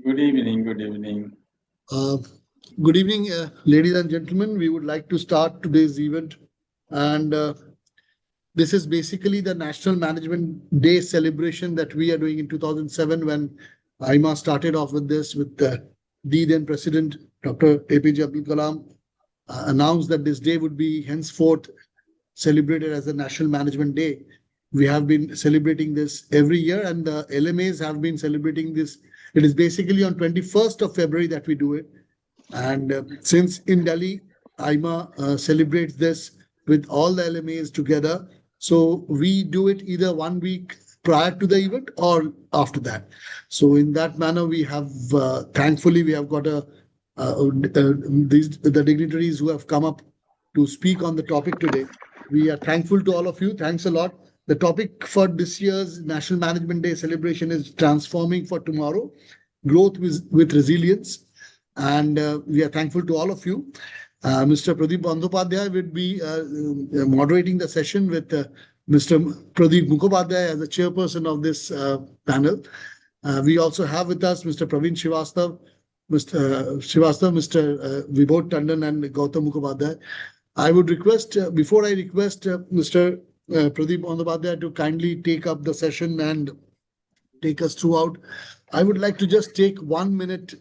Good evening, good evening. Uh, Good evening, ladies and gentlemen. We would like to start today's event, and this is basically the National Management Day celebration that we are doing in 2007 when IMA started off with this, with the then President Dr. APJ Abdul Kalam announced that this day would be henceforth celebrated as the National Management Day. We have been celebrating this every year, and the LMAs have been celebrating this. It is basically on 21st of February that we do it. And since in Delhi, IMA celebrates this with all the LMAs together. So we do it either 1 week prior to the event or after that. So in that manner, we have, thankfully, we have got the dignitaries who have come up to speak on the topic today. We are thankful to all of you. Thanks a lot. The topic for this year's National Management Day celebration is Transforming for Tomorrow, Growth with Resilience. And we are thankful to all of you. Mr. Pradip Bandyopadhyay will be moderating the session with Mr. Pradip Mukhopadhyay as the chairperson of this panel. We also have with us Mr. Praveen Shrivastava, Mr. Vibhor Tandon, and Gautam Mukhopadhyay. I would request, before I request Mr. Pradip Bandyopadhyay to kindly take up the session and take us throughout, I would like to just take 1 minute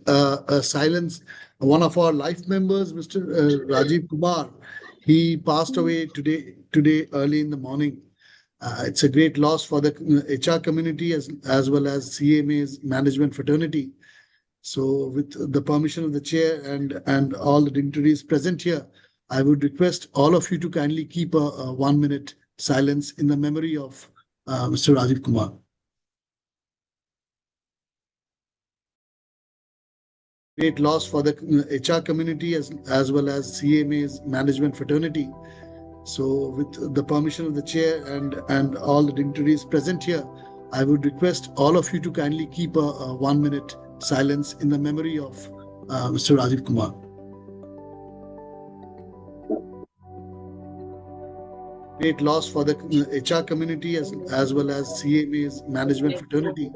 silence. One of our life members, Mr. Rajib Kumar, he passed away today early in the morning. It's a great loss for the HR community as well as CMA's management fraternity. So with the permission of the chair and all the dignitaries present here, I would request all of you to kindly keep a 1 minute silence in the memory of Mr. Rajib Kumar. Great loss for the HR community as well as CMA's management fraternity. So with the permission of the chair and all the dignitaries present here, I would request all of you to kindly keep a 1 minute silence in the memory of Mr. Rajib Kumar. Great loss for the HR community as well as CMA's management fraternity.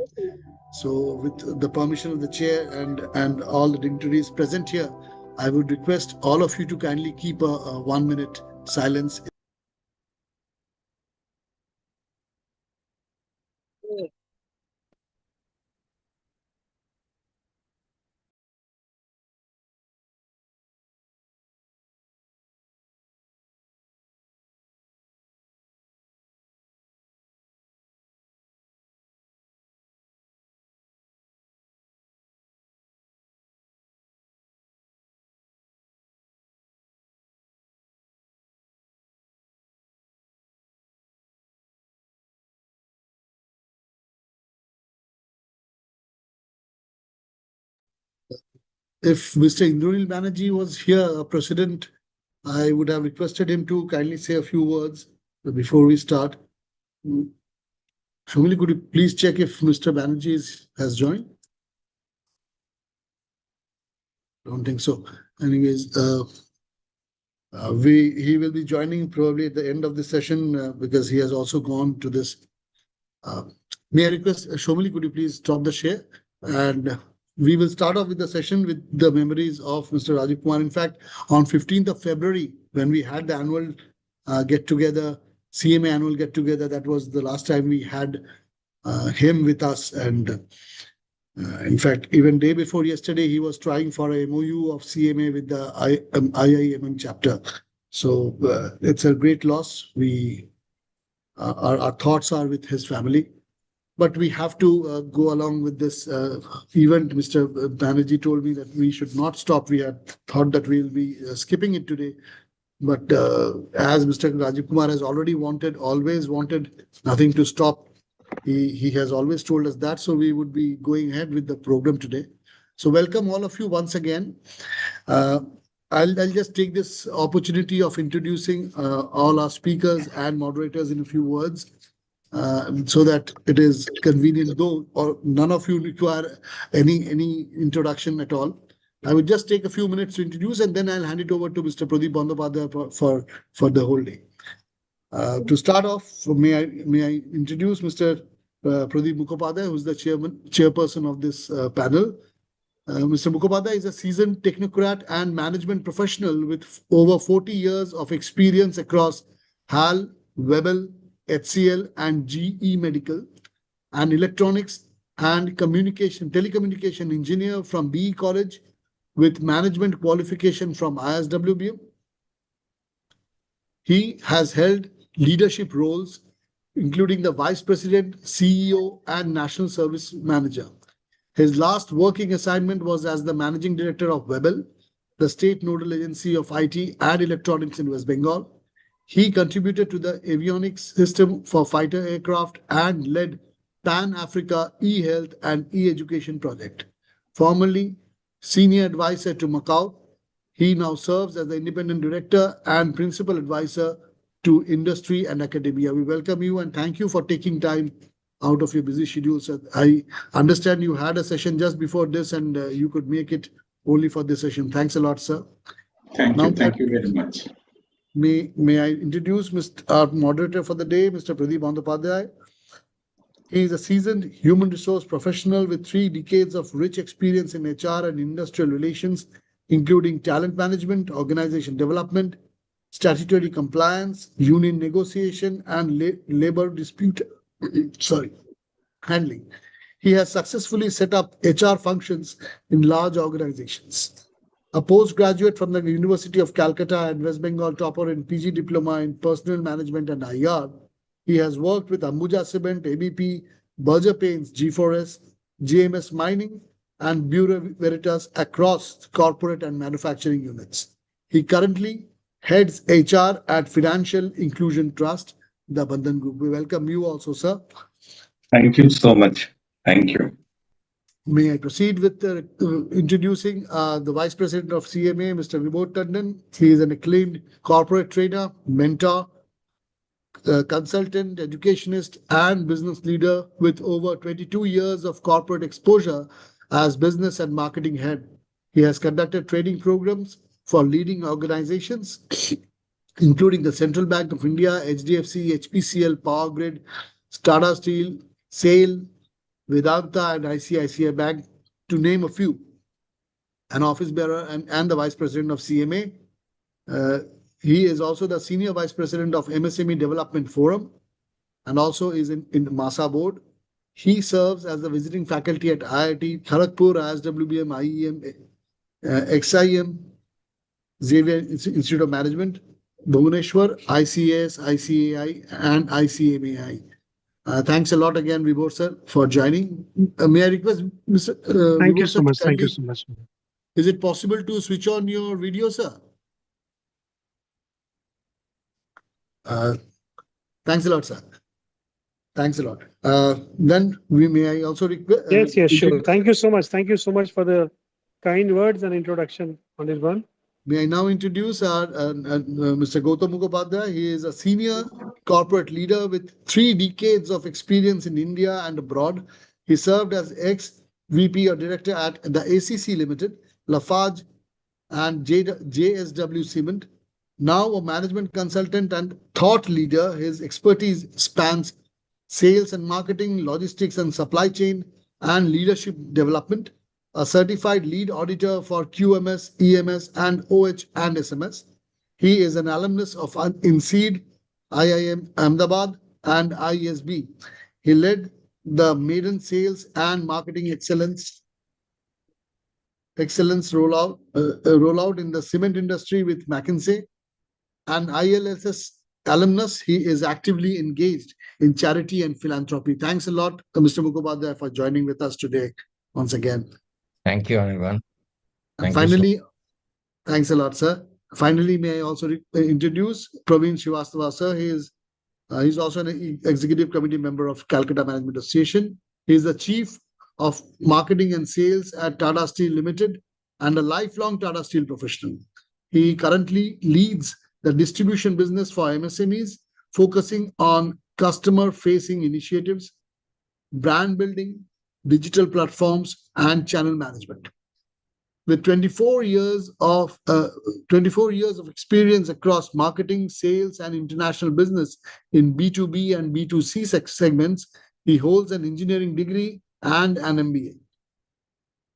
So with the permission of the chair and all the dignitaries present here, I would request all of you to kindly keep a 1 minute silence. If Mr. Indranil Banerjee was here, President, I would have requested him to kindly say a few words before we start. Shumili, could you please check if Mr. Banerjee has joined? Don't think so. Anyways, he will be joining probably at the end of the session because he has also gone to this. May I request, Shumili, could you please stop the share? And we will start off with the session with the memories of Mr. Rajib Kumar. In fact, on 15th of February, when we had the annual get-together, CMA annual get-together, that was the last time we had him with us. And in fact, even day before yesterday, he was trying for a MOU of CMA with the IIMM chapter. So it's a great loss. Our thoughts are with his family. But we have to go along with this event. Mr. Banerjee told me that we should not stop. We had thought that we'll be skipping it today. But as Mr. Rajib Kumar has always wanted nothing to stop. He has always told us that. So we would be going ahead with the program today. So welcome all of you once again. I'll just take this opportunity of introducing all our speakers and moderators in a few words. So that it is convenient, though, or none of you require any introduction at all. I would just take a few minutes to introduce, and then I'll hand it over to Mr. Pradip Bandyopadhyay for the whole day. To start off, may I introduce Mr. Pradip Mukhopadhyay, who's the chairperson of this panel. Mr. Mukhopadhyay is a seasoned technocrat and management professional with over 40 years of experience across HAL, WEBEL, HCL, and GE Medical, an electronics and telecommunication engineer from BE College with management qualification from ISWBM. He has held leadership roles, including the Vice President, CEO, and National Service Manager. His last working assignment was as the Managing Director of WEBEL, the state nodal agency of IT and electronics in West Bengal. He contributed to the avionics system for fighter aircraft and led Pan-Africa e-health and e-education project. Formerly Senior Advisor to Macau, he now serves as the Independent Director and Principal Advisor to industry and academia. We welcome you and thank you for taking time out of your busy schedule, sir. I understand you had a session just before this and you could make it only for this session. Thanks a lot, sir. Thank you very much. May I introduce our moderator for the day, Mr. Pradip Bandyopadhyay. He is a seasoned human resource professional with 3 decades of rich experience in HR and industrial relations, including talent management, organization development, statutory compliance, union negotiation, and labor dispute handling. He has successfully set up HR functions in large organizations. A postgraduate from the University of Calcutta and West Bengal topper in PG Diploma in Personnel Management and IR, he has worked with Ambuja Cement, ABP, Berger Paints, G4S, JMS Mining, and Bureau Veritas across corporate and manufacturing units. He currently heads HR at Financial Inclusion Trust, the Bandhan Group. We welcome you also, sir. Thank you so much. Thank you. May I proceed with introducing the Vice President of CMA, Mr. Vibhor Tandon. He is an acclaimed corporate trainer, mentor, consultant, educationist, and business leader with over 22 years of corporate exposure as business and marketing head. He has conducted training programs for leading organizations, including the Central Bank of India, HDFC, HPCL, Power Grid, Tata Steel, SAIL, Vedanta, and ICICI Bank, to name a few. An office bearer and the Vice President of CMA. He is also the Senior Vice President of MSME Development Forum and also is in the MASA board. He serves as the visiting faculty at IIT, Kharagpur, ISWBM, IEM, XIM, Xavier Institute of Management, Bhubaneswar, ICAS, ICAI, and ICMAI. Thanks a lot again, Vibhor sir, for joining. May I request Mr. Thank Vibhor you so sir, much. Thank you so much. Is it possible to switch on your video, sir? Thanks a lot, sir. Thanks a lot. Then may I also request? Yes, sure. Thank you so much. Thank you so much for the kind words and introduction on this one. May I now introduce our Mr. Gautam Mukhopadhyay. He is a senior corporate leader with 3 decades of experience in India and abroad. He served as ex-VP or director at the ACC Limited, Lafarge, and JSW Cement. Now a management consultant and thought leader, his expertise spans sales and marketing, logistics and supply chain, and leadership development. A certified lead auditor for QMS, EMS, and OH and SMS. He is an alumnus of INSEAD, IIM Ahmedabad, and ISB. He led the maiden sales and marketing excellence rollout in the cement industry with McKinsey. An ILSS alumnus, he is actively engaged in charity and philanthropy. Thanks a lot, Mr. Mukhopadhyay, for joining with us today once again. Thank you, everyone. Finally, thanks a lot, sir. Finally, may I also introduce Praveen Shrivastava, sir. He's also an executive committee member of Calcutta Management Association. He is the chief of marketing and sales at Tata Steel Ltd and a lifelong Tata Steel professional. He currently leads the distribution business for MSMEs, focusing on customer-facing initiatives, brand building, digital platforms, and channel management. With 24 years of experience across marketing, sales, and international business in B2B and B2C segments, he holds an engineering degree and an MBA.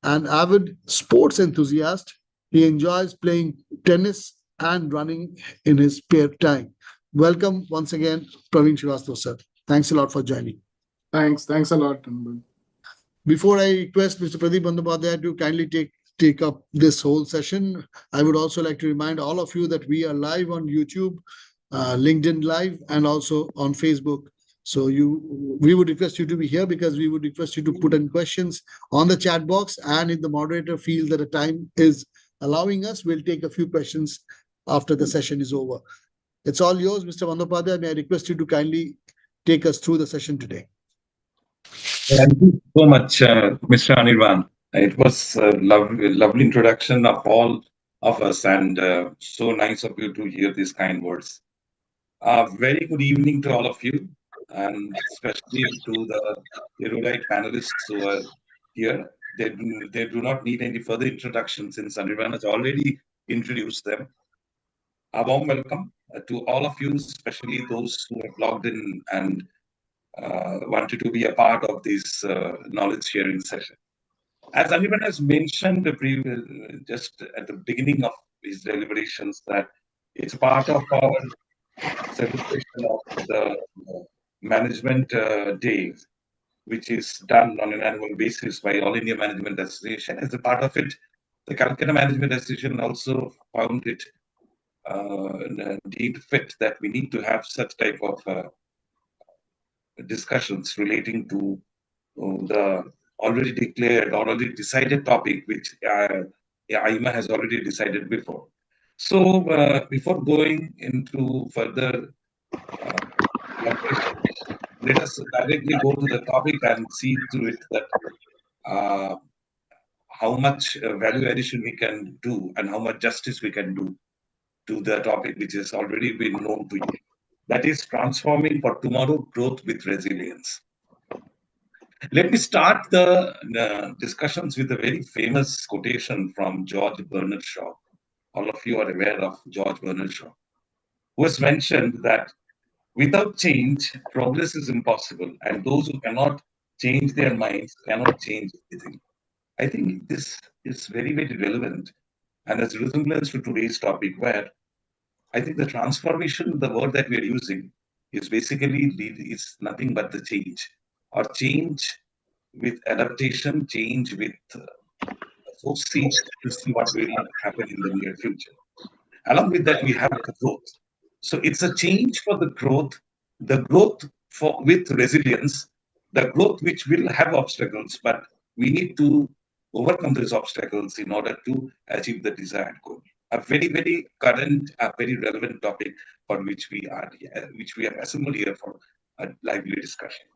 An avid sports enthusiast, he enjoys playing tennis and running in his spare time. Welcome once again, Praveen Shrivastava, sir. Thanks a lot for joining. Thanks a lot, Anubhav. Before I request Mr. Pradip Bandyopadhyay to kindly take up this whole session, I would also like to remind all of you that we are live on YouTube, LinkedIn Live, and also on Facebook. So we would request you to be here because we would request you to put in questions on the chat box, and if the moderator feels that the time is allowing us, we'll take a few questions after the session is over. It's all yours, Mr. Bandyopadhyay. May I request you to kindly take us through the session today. Thank you so much, Mr. Anirban. It was a lovely introduction of all of us, and so nice of you to hear these kind words. Very good evening to all of you, and especially to the erudite panelists who are here. They do not need any further introduction since Anirban has already introduced them. A warm welcome to all of you, especially those who have logged in and wanted to be a part of this knowledge sharing session. As Anirban has mentioned just at the beginning of his deliberations, that it's part of our celebration of the Management Day, which is done on an annual basis by All India Management Association. As a part of it, the Calcutta Management Association also found it deemed fit that we need to have such type of discussions relating to the already declared or already decided topic, which IMA has already decided before. So before going into further let us directly go to the topic and see to it that how much value addition we can do and how much justice we can do to the topic which has already been known to you. That is transforming for tomorrow growth with resilience. Let me start the discussions with a very famous quotation from George Bernard Shaw. All of you are aware of George Bernard Shaw, who has mentioned that without change, progress is impossible, and those who cannot change their minds cannot change anything. I think this is very, very relevant and has resemblance to today's topic, where I think the transformation, the word that we are using, is basically is nothing but the change, or change with adaptation, change with foresee to see what will happen in the near future. Along with that, we have the growth. So it's a change for the growth with resilience, the growth which will have obstacles, but we need to overcome those obstacles in order to achieve the desired goal. A very, very current, a very relevant topic for which we have assembled here for a lively discussion.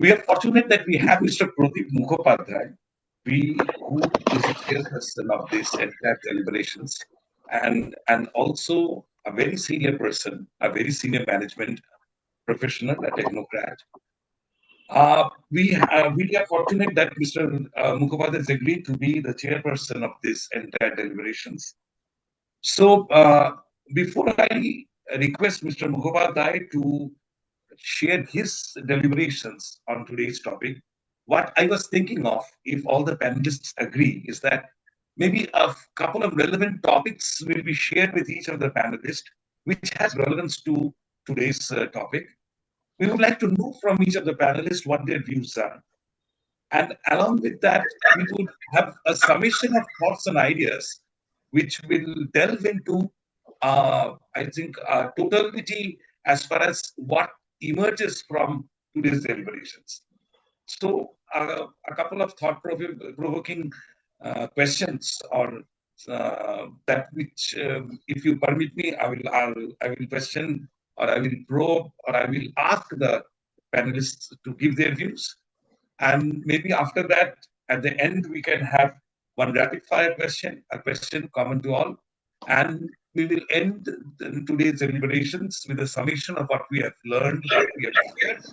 We are fortunate that we have Mr. Pradip Mukhopadhyay, who is the chairperson of this entire deliberations, and also a very senior person, a very senior management professional, a technocrat. We are fortunate that Mr. Mukhopadhyay has agreed to be the chairperson of this entire deliberations. So before I request Mr. Mukhopadhyay to share his deliberations on today's topic, what I was thinking of, if all the panelists agree, is that maybe a couple of relevant topics will be shared with each of the panelists, which has relevance to today's topic. We would like to know from each of the panelists what their views are. And along with that, we would have a summation of thoughts and ideas, which will delve into, I think, totality as far as what emerges from today's deliberations. So a couple of thought-provoking questions, or that which, if you permit me, I will question, or I will probe, or I will ask the panelists to give their views. And maybe after that, at the end, we can have one rapid-fire question, a question common to all. And we will end today's deliberations with a summation of what we have learned, what we have shared.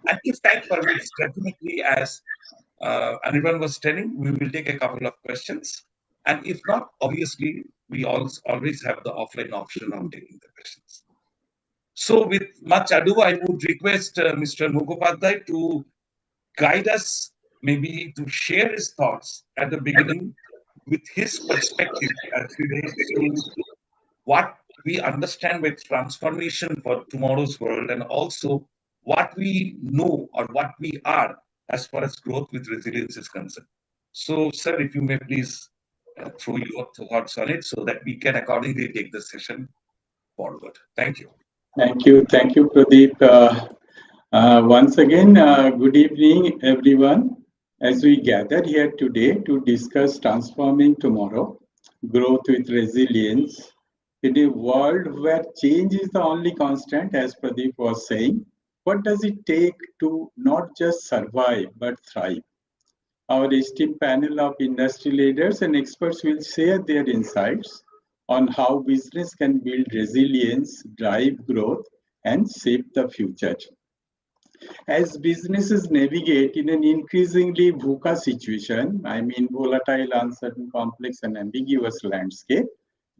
And if time permits, definitely, as Anirban was telling, we will take a couple of questions. And if not, obviously, we always have the offline option of taking the questions. So with much ado, I would request Mr. Mukhopadhyay to guide us maybe to share his thoughts at the beginning with his perspective as relates to what we understand by transformation for tomorrow's world, and also what we know or what we are as far as growth with resilience is concerned. So, sir, if you may please throw your thoughts on it so that we can accordingly take the session forward. Thank you. Thank you, Pradip. Once again, good evening, everyone. As we gather here today to discuss transforming tomorrow, growth with resilience, in a world where change is the only constant, as Pradip was saying, what does it take to not just survive but thrive? Our esteemed panel of industry leaders and experts will share their insights on how business can build resilience, drive growth, and shape the future. As businesses navigate in an increasingly VUCA situation, I mean volatile, uncertain, complex, and ambiguous landscape,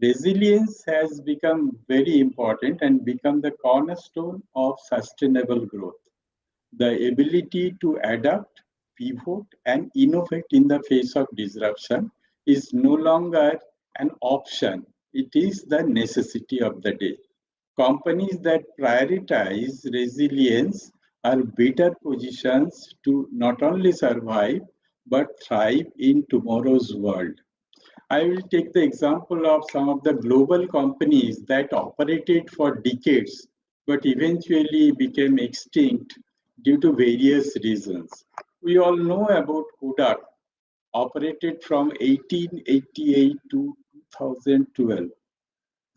resilience has become very important and become the cornerstone of sustainable growth. The ability to adapt, pivot, and innovate in the face of disruption is no longer an option. It is the necessity of the day. Companies that prioritize resilience are better positions to not only survive, but thrive in tomorrow's world. I will take the example of some of the global companies that operated for decades, but eventually became extinct due to various reasons. We all know about Kodak, operated from 1888 to 2012.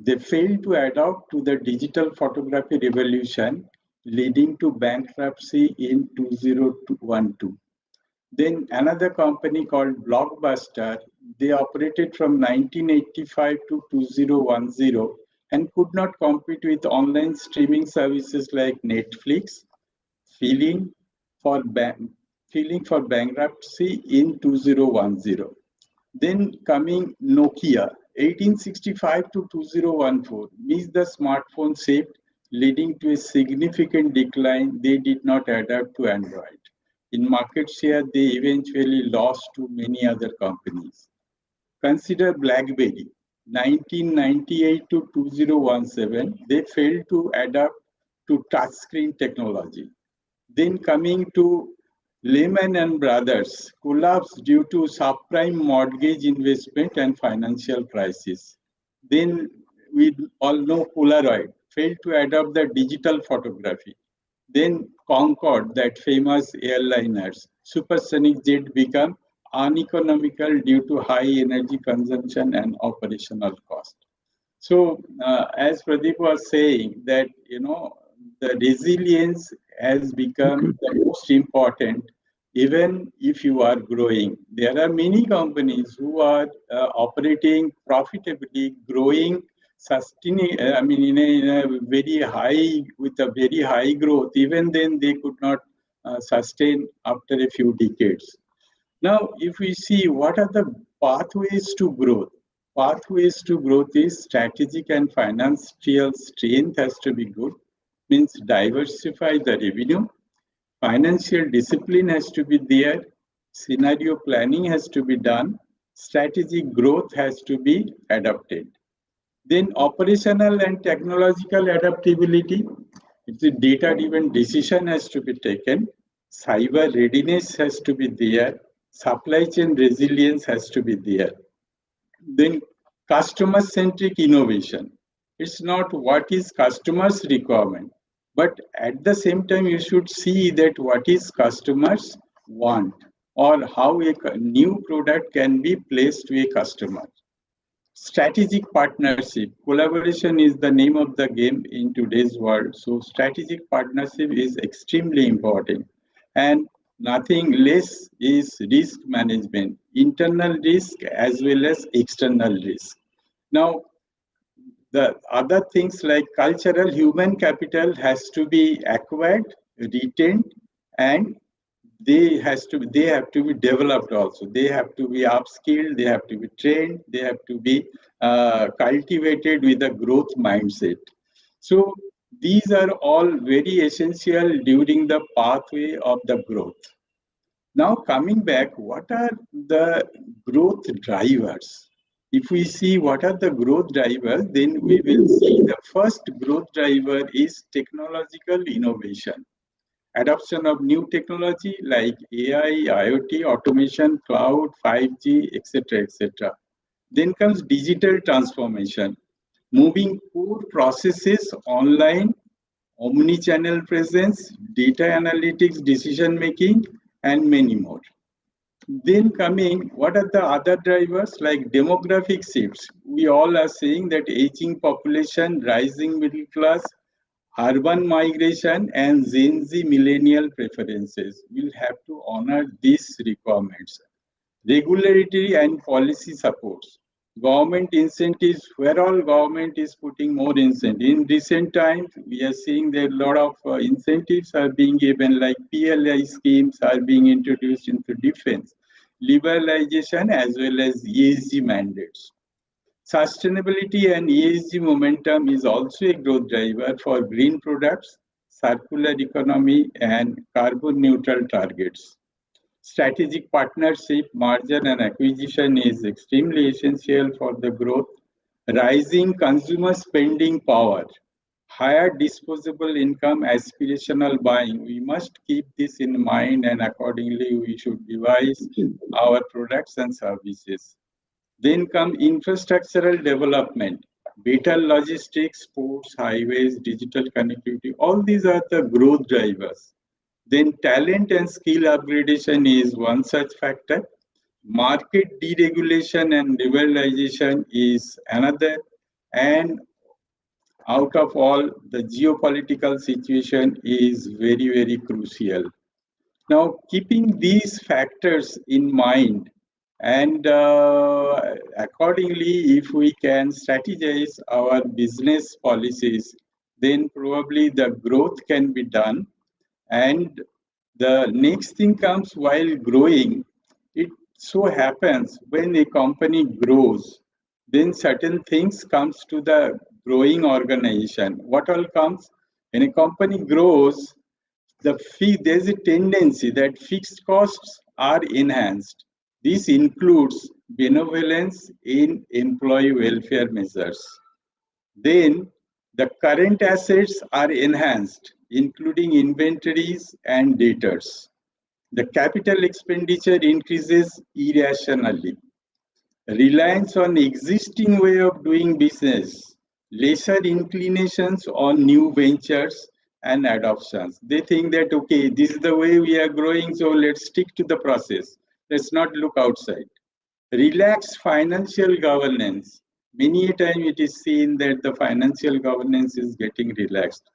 They failed to adapt to the digital photography revolution, leading to bankruptcy in 2012. Then another company called Blockbuster, they operated from 1985 to 2010 and could not compete with online streaming services like Netflix, filing for bankruptcy in 2010. Then coming Nokia, 1865 to 2014, missed the smartphone shift, leading to a significant decline. They did not adapt to Android. In market share, they eventually lost to many other companies. Consider BlackBerry, 1998 to 2017, they failed to adapt to touchscreen technology. Then coming to Lehman Brothers, collapsed due to subprime mortgage investment and financial crisis. Then we all know Polaroid, failed to adopt the digital photography. Then Concorde, that famous airliners, supersonic jet become uneconomical due to high energy consumption and operational cost. So as Pradip was saying that, the resilience has become the most important, even if you are growing. There are many companies who are operating profitably, growing, sustaining, in a very high, with a very high growth. Even then, they could not sustain after a few decades. Now, if we see what are the pathways to growth, pathways to growth is strategic and financial strength has to be good, means diversify the revenue, financial discipline has to be there, scenario planning has to be done, strategic growth has to be adopted. Then operational and technological adaptability, it's a data-driven decision has to be taken, cyber readiness has to be there, supply chain resilience has to be there. Then customer-centric innovation. It's not what is customer's requirement, but at the same time, you should see that what is customers want or how a new product can be placed to a customer. Strategic partnership, collaboration is the name of the game in today's world. So strategic partnership is extremely important. And nothing less is risk management, internal risk as well as external risk. Now, the other things like cultural human capital has to be acquired, retained, and they have to be developed also. They have to be upskilled, they have to be trained, they have to be cultivated with a growth mindset. So these are all very essential during the pathway of the growth. Now coming back, what are the growth drivers? If we see what are the growth drivers, then we will see the first growth driver is technological innovation. Adoption of new technology like AI, IoT, automation, cloud, 5G, etc., etc. Then comes digital transformation, moving core processes online, omni-channel presence, data analytics, decision making, and many more. Then coming, what are the other drivers like demographic shifts? We all are saying that aging population, rising middle class, urban migration, and Gen Z millennial preferences will have to honor these requirements. Regulatory and policy supports. Government incentives, where all government is putting more incentive. In recent times, we are seeing that a lot of incentives are being given, like PLI schemes are being introduced into defense, liberalization as well as ESG mandates. Sustainability and ESG momentum is also a growth driver for green products, circular economy, and carbon neutral targets. Strategic partnership, merger and acquisition is extremely essential for the growth. Rising consumer spending power, higher disposable income, aspirational buying. We must keep this in mind, and accordingly we should devise our products and services. Then come infrastructural development, better logistics, ports, highways, digital connectivity. All these are the growth drivers. Then talent and skill upgradation is one such factor. Market deregulation and liberalization is another. And out of all, the geopolitical situation is very, very crucial. Now, keeping these factors in mind, and accordingly, if we can strategize our business policies, then probably the growth can be done. And the next thing comes while growing. It so happens when a company grows, then certain things comes to the growing organization. What all comes? When a company grows, there's a tendency that fixed costs are enhanced. This includes benevolence in employee welfare measures. Then the current assets are enhanced, including inventories and debtors. The capital expenditure increases irrationally. Reliance on existing way of doing business, lesser inclinations on new ventures and adoptions. They think that, okay, this is the way we are growing, so let's stick to the process. Let's not look outside. Relaxed financial governance. Many a time it is seen that the financial governance is getting relaxed.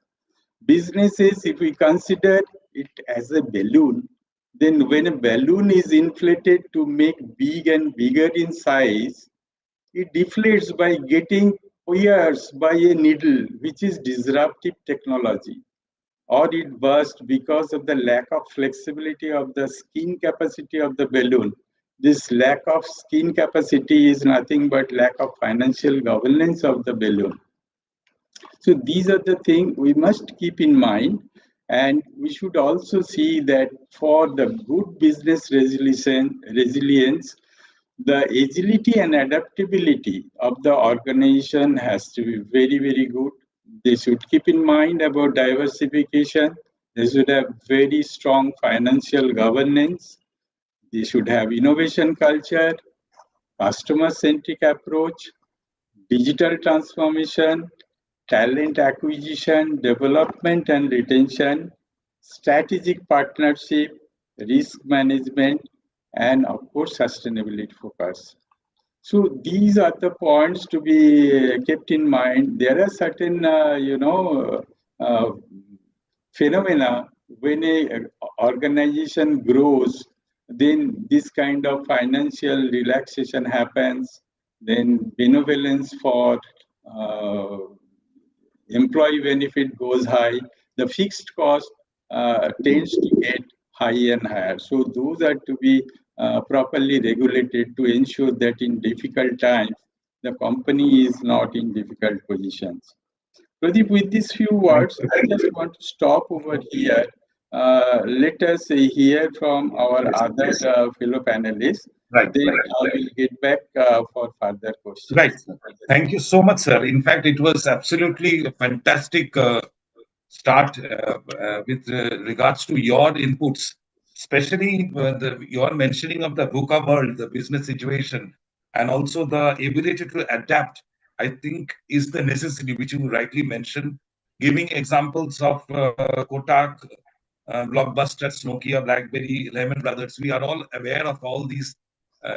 Businesses, if we consider it as a balloon, then when a balloon is inflated to make big and bigger in size, it deflates by getting pierced by a needle, which is disruptive technology, or it bursts because of the lack of flexibility of the skin capacity of the balloon. This lack of skin capacity is nothing but lack of financial governance of the balloon. So these are the things we must keep in mind, and we should also see that for the good business resilience, the agility and adaptability of the organization has to be very, very good. They should keep in mind about diversification. They should have very strong financial governance. They should have innovation culture, customer-centric approach, digital transformation, talent acquisition, development and retention, strategic partnership, risk management, and of course, sustainability focus. So these are the points to be kept in mind. There are certain, phenomena when a organization grows, then this kind of financial relaxation happens, then benevolence for employee benefit goes high, the fixed cost tends to get higher and higher. So those are to be properly regulated to ensure that in difficult times, the company is not in difficult positions. Pradip, with these few words, I just want to stop over here let us hear from our other fellow panelists. Right. Then I will get back for further questions. Right. Thank you so much, sir. In fact, it was absolutely a fantastic start with regards to your inputs, especially your mentioning of the VUCA world, the business situation, and also the ability to adapt, I think, is the necessity, which you rightly mentioned, giving examples of Kotak, Blockbusters, Nokia, BlackBerry, Lehman Brothers. We are all aware of all these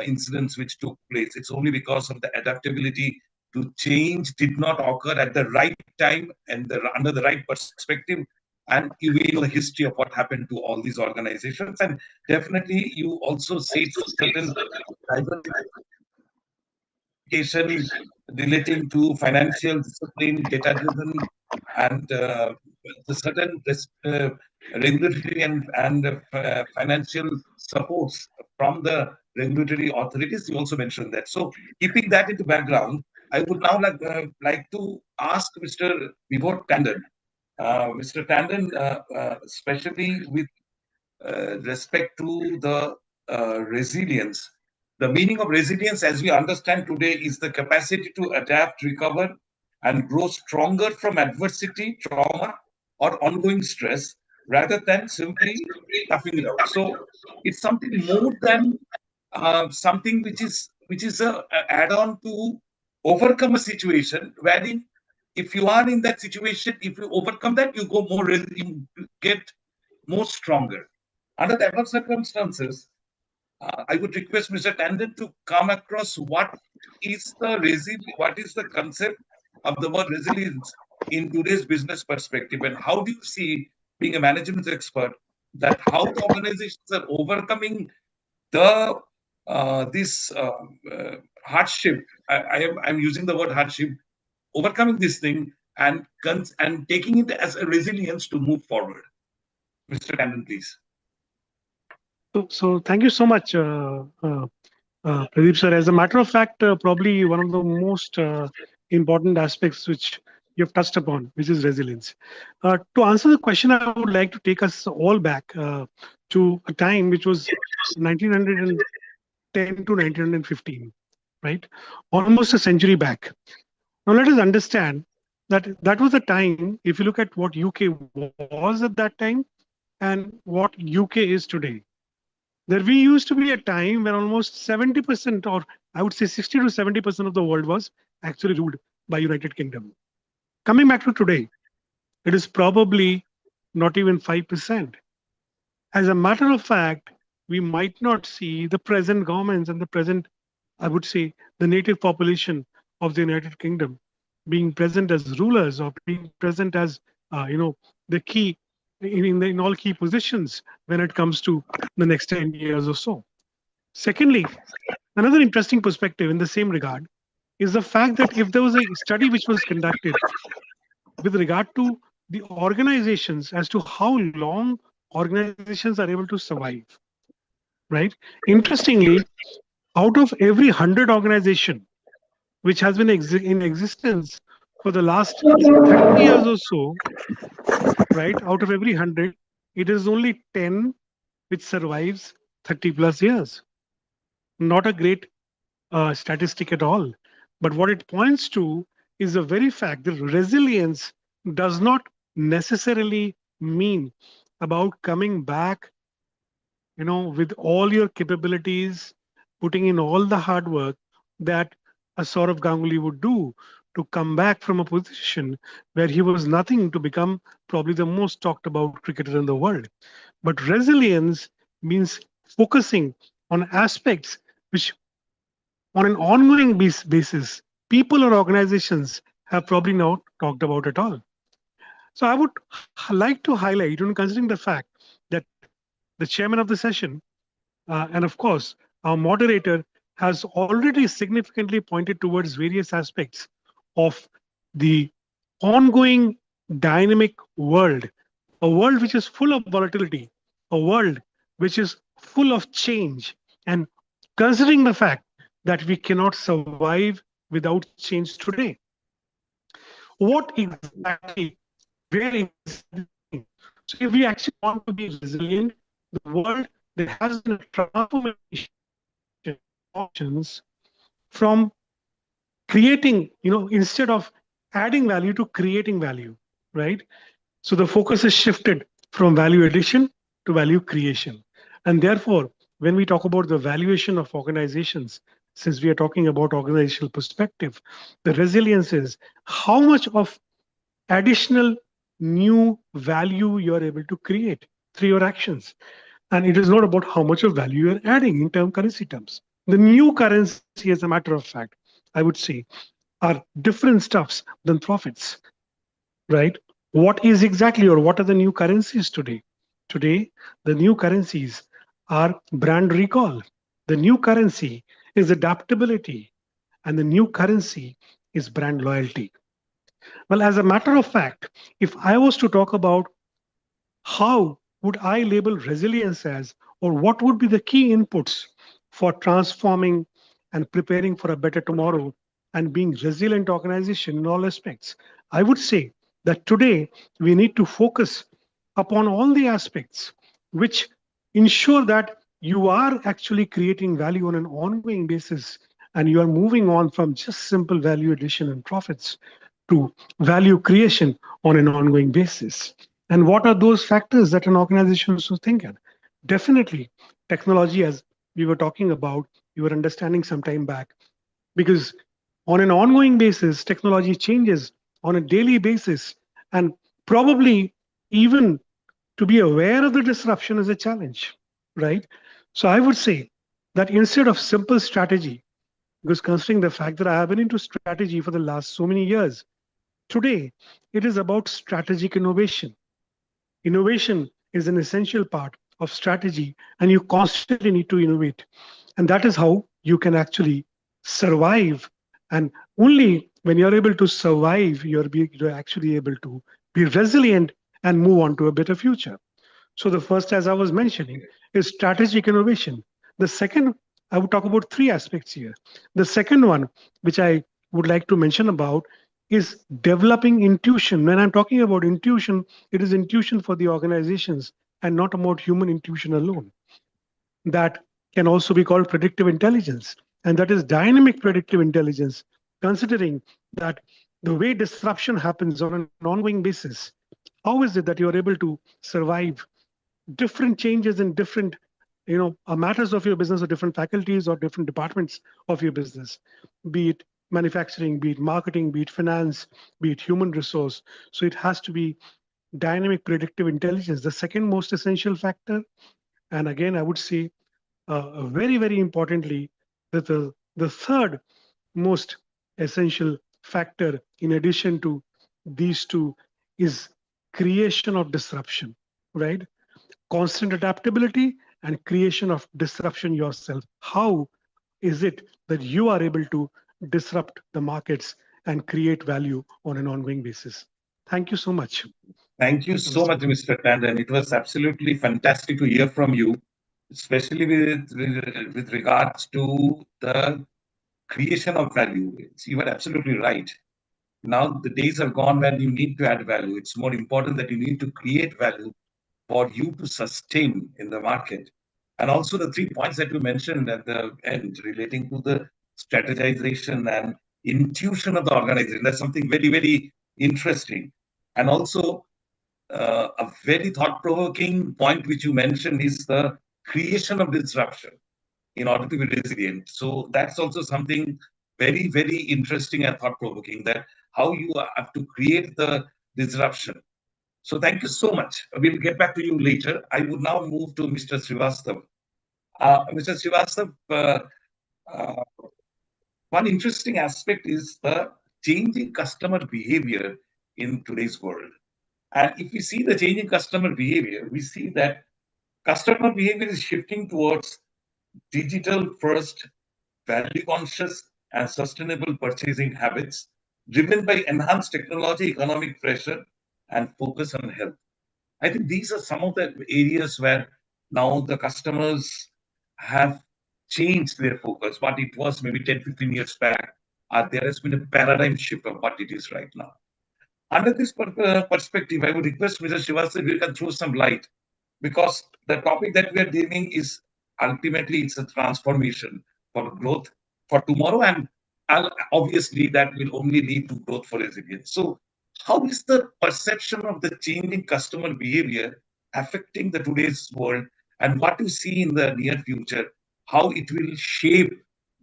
incidents which took place. It's only because of the adaptability to change did not occur at the right time and under the right perspective. And you know the history of what happened to all these organizations. And definitely, you also see certain diversification relating to financial discipline, data-driven, and the certain regulatory and financial supports from the regulatory authorities. You also mentioned that. So, keeping that into background, I would now like to ask Mr. Vibhor Tandon. Mr. Tandon, especially with respect to the resilience. The meaning of resilience, as we understand today, is the capacity to adapt, recover, and grow stronger from adversity, trauma, or ongoing stress, rather than simply toughing it out. So it's something more than something which is a add-on to overcome a situation. Wherein, if you are in that situation, if you overcome that, you go more, you get more stronger. Under the above circumstances, I would request Mr. Tandon to come across what is the concept of the word resilience in today's business perspective, and how do you see, being a management expert, that how the organizations are overcoming the this hardship. I'm using the word hardship, overcoming this thing and taking it as a resilience to move forward. Mr. Tandon, please. So thank you so much, Pradip sir. As a matter of fact, probably one of the most important aspects which you have touched upon, which is resilience. To answer the question, I would like to take us all back to a time which was 1910 to 1915, right? Almost a century back. Now let us understand that that was a time, if you look at what UK was at that time and what UK is today. There we used to be a time when almost 70%, or I would say 60 to 70% of the world was actually ruled by United Kingdom. Coming back to today, it is probably not even 5%. As a matter of fact, we might not see the present governments and the present, I would say, the native population of the United Kingdom being present as rulers or being present as, the key in all key positions when it comes to the next 10 years or so. Secondly, another interesting perspective in the same regard is the fact that if there was a study which was conducted with regard to the organizations as to how long organizations are able to survive, right? Interestingly, out of every 100 organization which has been in existence for the last 30 years or so, right, out of every 100, it is only 10 which survives 30 plus years. Not a great statistic at all. But what it points to is the very fact that resilience does not necessarily mean about coming back, with all your capabilities, putting in all the hard work that a Saurav Ganguly would do to come back from a position where he was nothing to become probably the most talked about cricketer in the world. But resilience means focusing on aspects which, on an ongoing basis, people or organizations have probably not talked about at all. So I would like to highlight, considering the fact that the chairman of the session, and of course, our moderator has already significantly pointed towards various aspects of the ongoing dynamic world, a world which is full of volatility, a world which is full of change, and considering the fact that we cannot survive without change today. What exactly, where exactly? So if we actually want to be resilient, the world, there has been a transformation of options from creating, instead of adding value to creating value, right? So the focus is shifted from value addition to value creation. And therefore, when we talk about the valuation of organizations, since we are talking about organizational perspective, the resilience is how much of additional new value you're able to create through your actions. And it is not about how much of value you're adding in currency terms. The new currency, as a matter of fact, I would say, are different stuffs than profits, right? What is exactly, or what are the new currencies today? Today, the new currencies are brand recall. The new currency is adaptability, and the new currency is brand loyalty. Well, as a matter of fact, if I was to talk about how would I label resilience as, or what would be the key inputs for transforming and preparing for a better tomorrow and being resilient organization in all aspects? I would say that today we need to focus upon all the aspects which ensure that you are actually creating value on an ongoing basis and you are moving on from just simple value addition and profits to value creation on an ongoing basis. And what are those factors that an organization should think at? Definitely, technology, as we were talking about, you were understanding some time back, because on an ongoing basis, technology changes on a daily basis, and probably even to be aware of the disruption is a challenge, right? So I would say that instead of simple strategy, because considering the fact that I have been into strategy for the last so many years, today it is about strategic innovation. Innovation is an essential part of strategy, and you constantly need to innovate. And that is how you can actually survive. And only when you're able to survive, you're actually able to be resilient and move on to a better future. So the first, as I was mentioning, is strategic innovation. The second, I would talk about three aspects here. The second one, which I would like to mention about, is developing intuition. When I'm talking about intuition, it is intuition for the organizations and not about human intuition alone. That can also be called predictive intelligence, and that is dynamic predictive intelligence, considering that the way disruption happens on an ongoing basis, how is it that you're able to survive different changes in different matters of your business, or different faculties or different departments of your business, be it manufacturing, be it marketing, be it finance, be it human resource. So it has to be dynamic predictive intelligence, the second most essential factor. And again, I would say very, very importantly, that the third most essential factor in addition to these two is creation of disruption, right? Constant adaptability and creation of disruption yourself. How is it that you are able to disrupt the markets and create value on an ongoing basis? Thank you so much. Thank you so much, Mr. Tandon. It was absolutely fantastic to hear from you, especially with regards to the creation of value. You were absolutely right. Now the days are gone when you need to add value. It's more important that you need to create value for you to sustain in the market. And also the 3 points that you mentioned at the end relating to the strategization and intuition of the organization. That's something very, very interesting. And also a very thought-provoking point which you mentioned is the creation of disruption in order to be resilient. So that's also something very, very interesting and thought-provoking, that how you have to create the disruption. So thank you so much. We'll get back to you later. I would now move to Mr. Srivastava. Mr. Srivastava, one interesting aspect is the changing customer behavior in today's world. And if we see the changing customer behavior, we see that customer behavior is shifting towards digital first, value conscious, and sustainable purchasing habits driven by enhanced technology, economic pressure, and focus on health. I think these are some of the areas where now the customers have changed their focus. What it was maybe 10, 15 years back, there has been a paradigm shift of what it is right now. Under this perspective, I would request Mr. Srivastava if you can throw some light, because the topic that we are dealing is ultimately it's a transformation for growth for tomorrow, and obviously that will only lead to growth for resilience. So, how is the perception of the changing customer behavior affecting the today's world, and what you see in the near future, how it will shape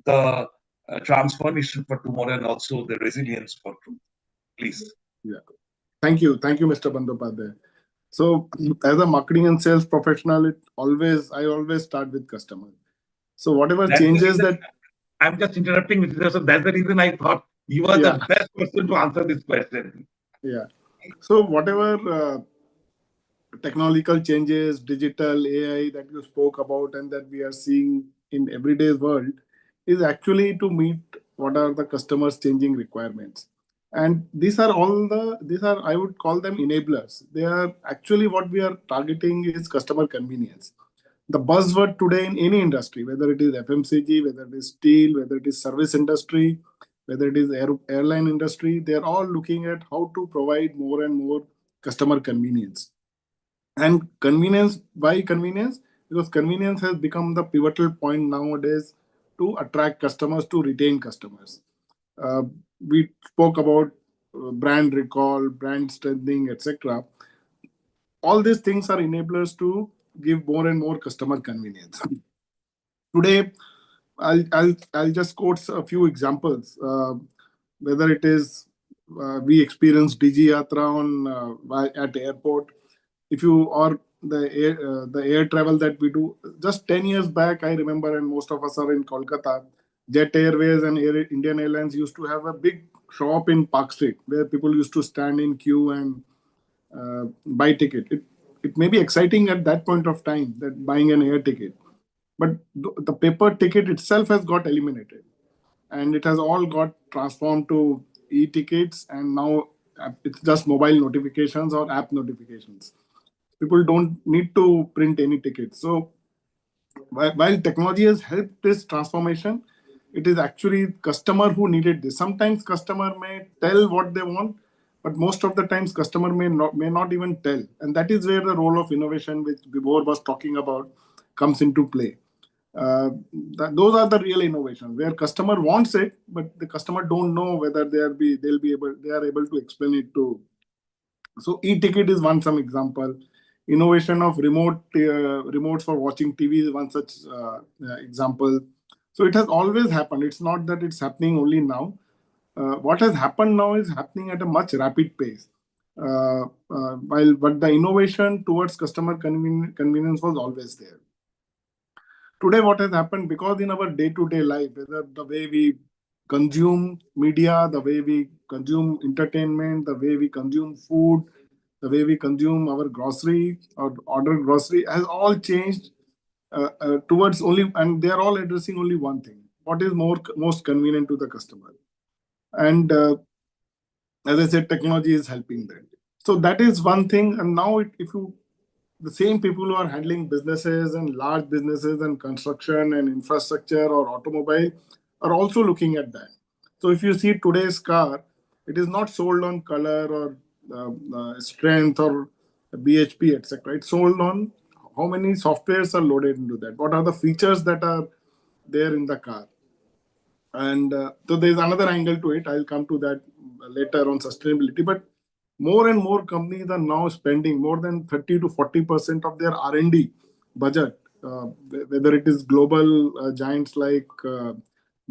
the transformation for tomorrow and also the resilience for truth? Please. Yeah. Thank you, Mr. Bandyopadhyay. So, as a marketing and sales professional, I always start with customer. So, whatever That's the changes reason that I'm just interrupting with you. So that's the reason I thought you are the best person to answer this question. Yeah. So, whatever technological changes, digital AI that you spoke about, and that we are seeing in everyday world, is actually to meet what are the customers' changing requirements. And these are I would call them enablers. They are actually what we are targeting is customer convenience. The buzzword today in any industry, whether it is FMCG, whether it is steel, whether it is service industry, whether it is airline industry, they are all looking at how to provide more and more customer convenience. And convenience, why convenience? Because convenience has become the pivotal point nowadays to attract customers, to retain customers. Uh, we spoke about brand recall, brand strengthening, etc. All these things are enablers to give more and more customer convenience. Today, I'll just quote a few examples. Whether it is we experience Digi Yatra at airport, if you or the air travel that we do. Just 10 years back, I remember, and most of us are in Kolkata. Jet Airways and Indian Airlines used to have a big shop in Park Street where people used to stand in queue and buy ticket. It may be exciting at that point of time, that buying an air ticket, but the paper ticket itself has got eliminated, and it has all got transformed to e-tickets, and now it's just mobile notifications or app notifications. People don't need to print any tickets. So while technology has helped this transformation, it is actually customer who needed this. Sometimes customer may tell what they want, but most of the times customer may not even tell. And that is where the role of innovation, which Vibhor was talking about, comes into play. Those are the real innovations where customer wants it, but the customer don't know whether they are able to explain it to. So e-ticket is some example. Innovation of remotes for watching TV is one such example. So it has always happened. It's not that it's happening only now. What has happened now is happening at a much rapid pace. But the innovation towards customer convenience was always there. Today, what has happened, because in our day-to-day life, whether the way we consume media, the way we consume entertainment, the way we consume food, the way we consume our grocery or order grocery has all changed towards only, and they are all addressing only one thing: what is most convenient to the customer. And as I said, technology is helping that. So that is one thing. And now, the same people who are handling businesses and large businesses and construction and infrastructure or automobile are also looking at that. So if you see today's car, it is not sold on color or strength or BHP, etc. It's sold on how many softwares are loaded into that. What are the features that are there in the car? And so there's another angle to it. I'll come to that later on sustainability. But more and more companies are now spending more than 30 to 40% of their R&D budget, whether it is global giants like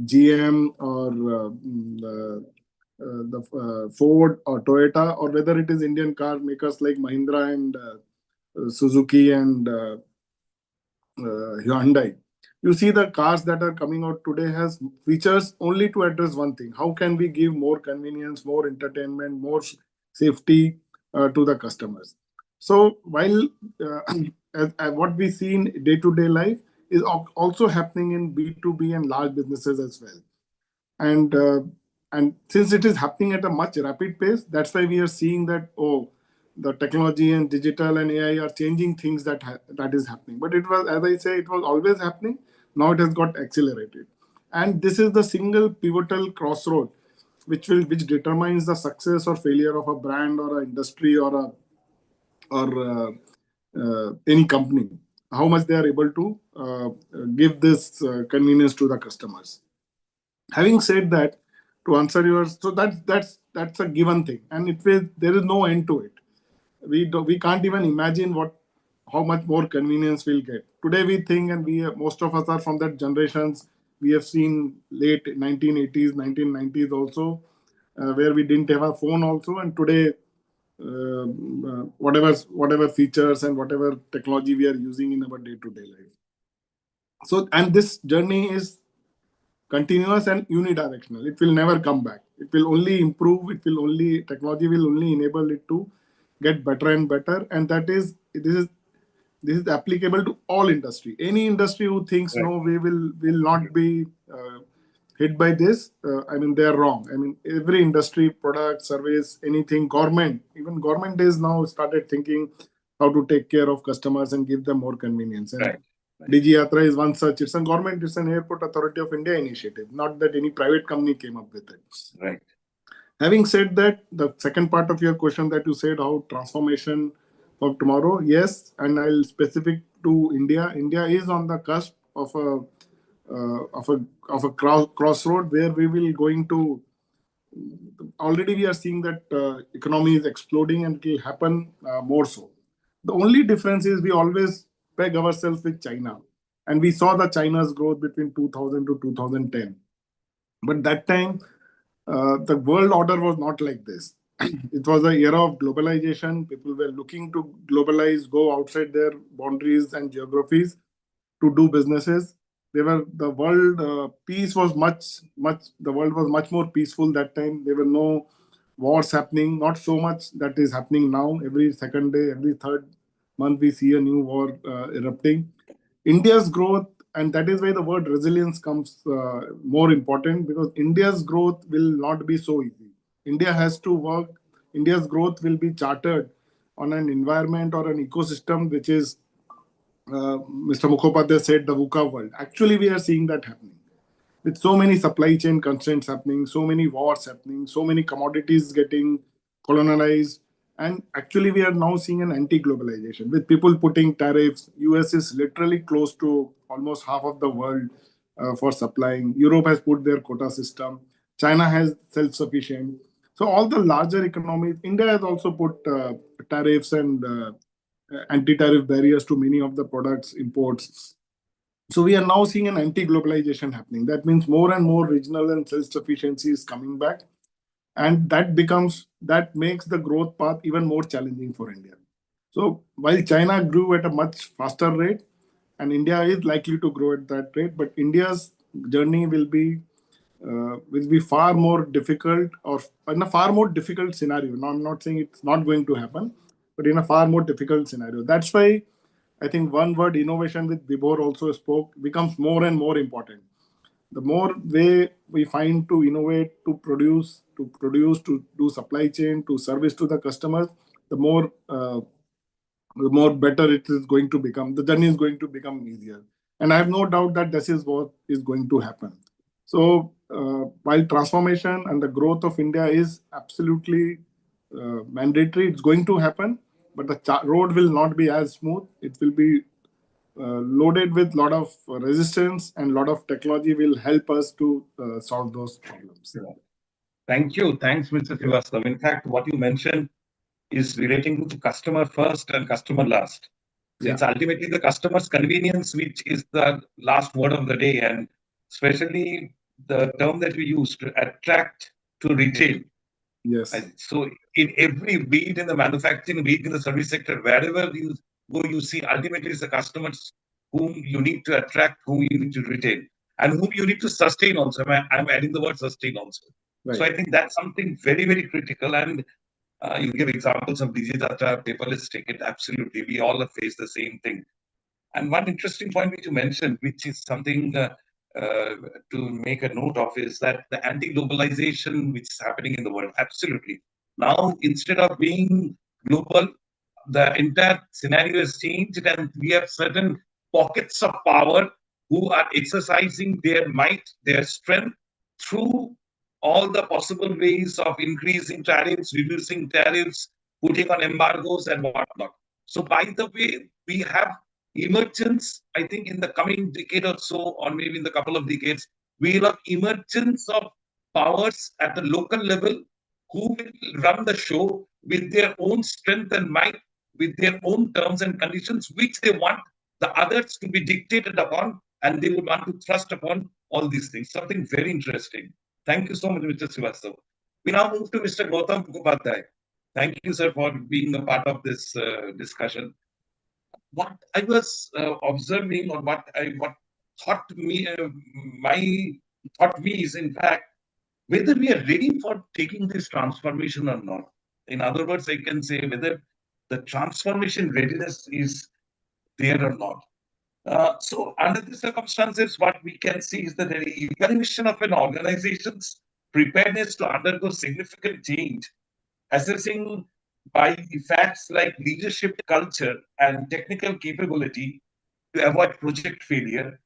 GM or the Ford or Toyota, or whether it is Indian car makers like Mahindra and Suzuki and Hyundai. You see the cars that are coming out today has features only to address one thing: how can we give more convenience, more entertainment, more safety to the customers? So while what we see in day-to-day life is also happening in B2B and large businesses as well. And since it is happening at a much rapid pace, that's why we are seeing that, the technology and digital and AI are changing things that is happening. But it was, as I say, it was always happening. Now it has got accelerated. And this is the single pivotal crossroad which determines the success or failure of a brand or an industry or any company. How much they are able to give this convenience to the customers. Having said that, to answer yours, so that's a given thing, and there is no end to it. We can't even imagine how much more convenience we'll get. Today we think, and most of us are from that generations. We have seen late 1980s, 1990s also, where we didn't have a phone also, and today whatever features and whatever technology we are using in our day-to-day life. So, and this journey is continuous and unidirectional. It will never come back. It will only improve. Technology will only enable it to get better and better. And this is applicable to all industry. Any industry who thinks, Right. no, we will not be hit by this, they are wrong. Every industry, product, service, anything, even government is now started thinking how to take care of customers and give them more convenience. And Right. Digi Yatra is one such. It's an Airport Authority of India initiative, not that any private company came up with it. Right. Having said that, the second part of your question that you said, how transformation for tomorrow, yes, and I'll specific to India. India is on the cusp of a crossroad where we will going to. Already we are seeing that economy is exploding, and it will happen more so. The only difference is we always peg ourselves with China, and we saw the China's growth between 2000 to 2010. But that time, the world order was not like this. It was an era of globalization. People were looking to globalize, go outside their boundaries and geographies to do businesses. The world peace was the world was much more peaceful that time. There were no wars happening, not so much that is happening now. Every second day, every third month, we see a new war erupting. India's growth, and that is why the word resilience comes more important, because India's growth will not be so easy. India has to work. India's growth will be chartered on an environment or an ecosystem which is, Mr. Mukhopadhyay said, the VUCA world. Actually, we are seeing that happening. With so many supply chain constraints happening, so many wars happening, so many commodities getting colonized. And actually, we are now seeing an anti-globalization with people putting tariffs. US is literally close to almost half of the world for supplying. Europe has put their quota system. China has self-sufficient. So all the larger economies, India has also put tariffs and anti-tariff barriers to many of the products imports. So we are now seeing an anti-globalization happening. That means more and more regional and self-sufficiency is coming back. And that makes the growth path even more challenging for India. So while China grew at a much faster rate, and India is likely to grow at that rate, but India's journey will be far more difficult, or in a far more difficult scenario. Now, I'm not saying it's not going to happen, but in a far more difficult scenario. That's why I think one word, innovation, with Vibhor also spoke, becomes more and more important. The more way we find to innovate, to produce, to do supply chain, to service to the customers, the more better it is going to become. The journey is going to become easier. And I have no doubt that this is what is going to happen. So while transformation and the growth of India is absolutely mandatory, it's going to happen, but the road will not be as smooth. It will be loaded with a lot of resistance, and a lot of technology will help us to solve those problems. Thank you. Thanks, Mr. Srivastava. In fact, what you mentioned is relating to customer first and customer last. Yeah. It's ultimately the customer's convenience which is the last word of the day, and especially the term that we use, to attract to retain. Yes. So in every, be it in the manufacturing, be it in the service sector, wherever you go, you see ultimately it's the customers whom you need to attract, whom you need to retain, and whom you need to sustain also. I'm adding the word sustain also. Right. So I think that's something very, very critical. And you give examples of Digi Yatra, paperless ticket. Absolutely. We all have faced the same thing. And one interesting point which you mentioned, which is something to make a note of, is that the anti-globalization which is happening in the world. Absolutely. Now, instead of being global, the entire scenario has changed, and we have certain pockets of power who are exercising their might, their strength through all the possible ways of increasing tariffs, reducing tariffs, putting on embargoes and whatnot. So by the way, we have emergence, I think in the coming decade or so, or maybe in the couple of decades, we will have emergence of powers at the local level who will run the show with their own strength and might, with their own terms and conditions, which they want the others to be dictated upon, and they will want to thrust upon all these things. Something very interesting. Thank you so much, Mr. Srivastava. We now move to Mr. Gautam Mukhopadhyay. Thank you, sir, for being a part of this discussion. What I was observing, or what thought me, thought me is, in fact, whether we are ready for taking this transformation or not. In other words, I can say whether the transformation readiness is there or not. So under the circumstances, what we can see is that the evaluation of an organization's preparedness to undergo significant change, assessing by facts like leadership culture and technical capability to avoid project failure,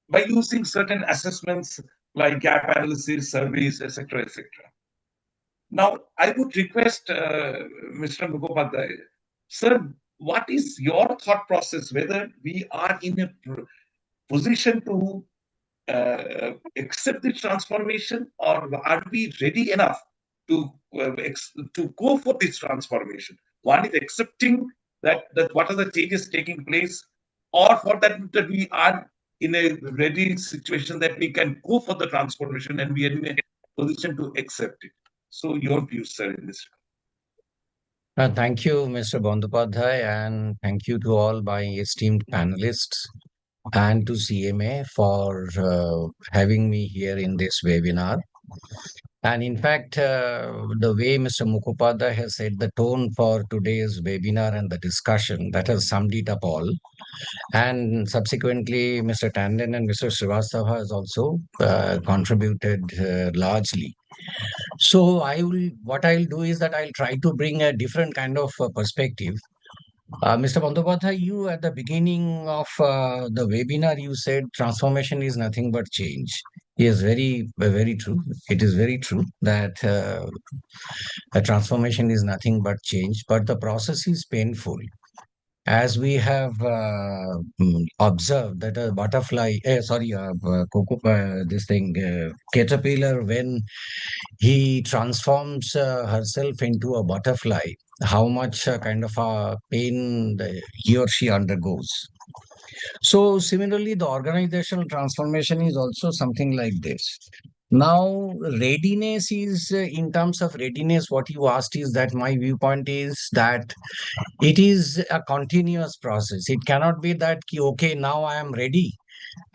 by using certain assessments like gap analysis, surveys, etc., etc. Now, I would request Mr. Mukhopadhyay, sir, what is your thought process, whether we are in a position to accept the transformation, or are we ready enough to go for this transformation? One is accepting that what are the changes taking place, or for that we are in a ready situation that we can go for the transformation and we are in a position to accept it. So your views, sir, in this. Thank you, Mr. Bandyopadhyay, and thank you to all my esteemed panelists and to CMA for having me here in this webinar. And in fact, the way Mr. Mukhopadhyay has set the tone for today's webinar and the discussion, that has summed it up all. And subsequently, Mr. Tandon and Mr. Srivastava has also contributed largely. So what I'll do is that I'll try to bring a different kind of perspective. Mr. Bandyopadhyay, you at the beginning of the webinar, you said transformation is nothing but change. Yes, very true. It is very true that a transformation is nothing but change, but the process is painful. As we have observed that a butterfly, caterpillar, when he transforms herself into a butterfly, how much kind of a pain he or she undergoes. So similarly, the organizational transformation is also something like this. Now, readiness is, in terms of readiness, what you asked is that my viewpoint is that it is a continuous process. It cannot be that, okay, now I am ready,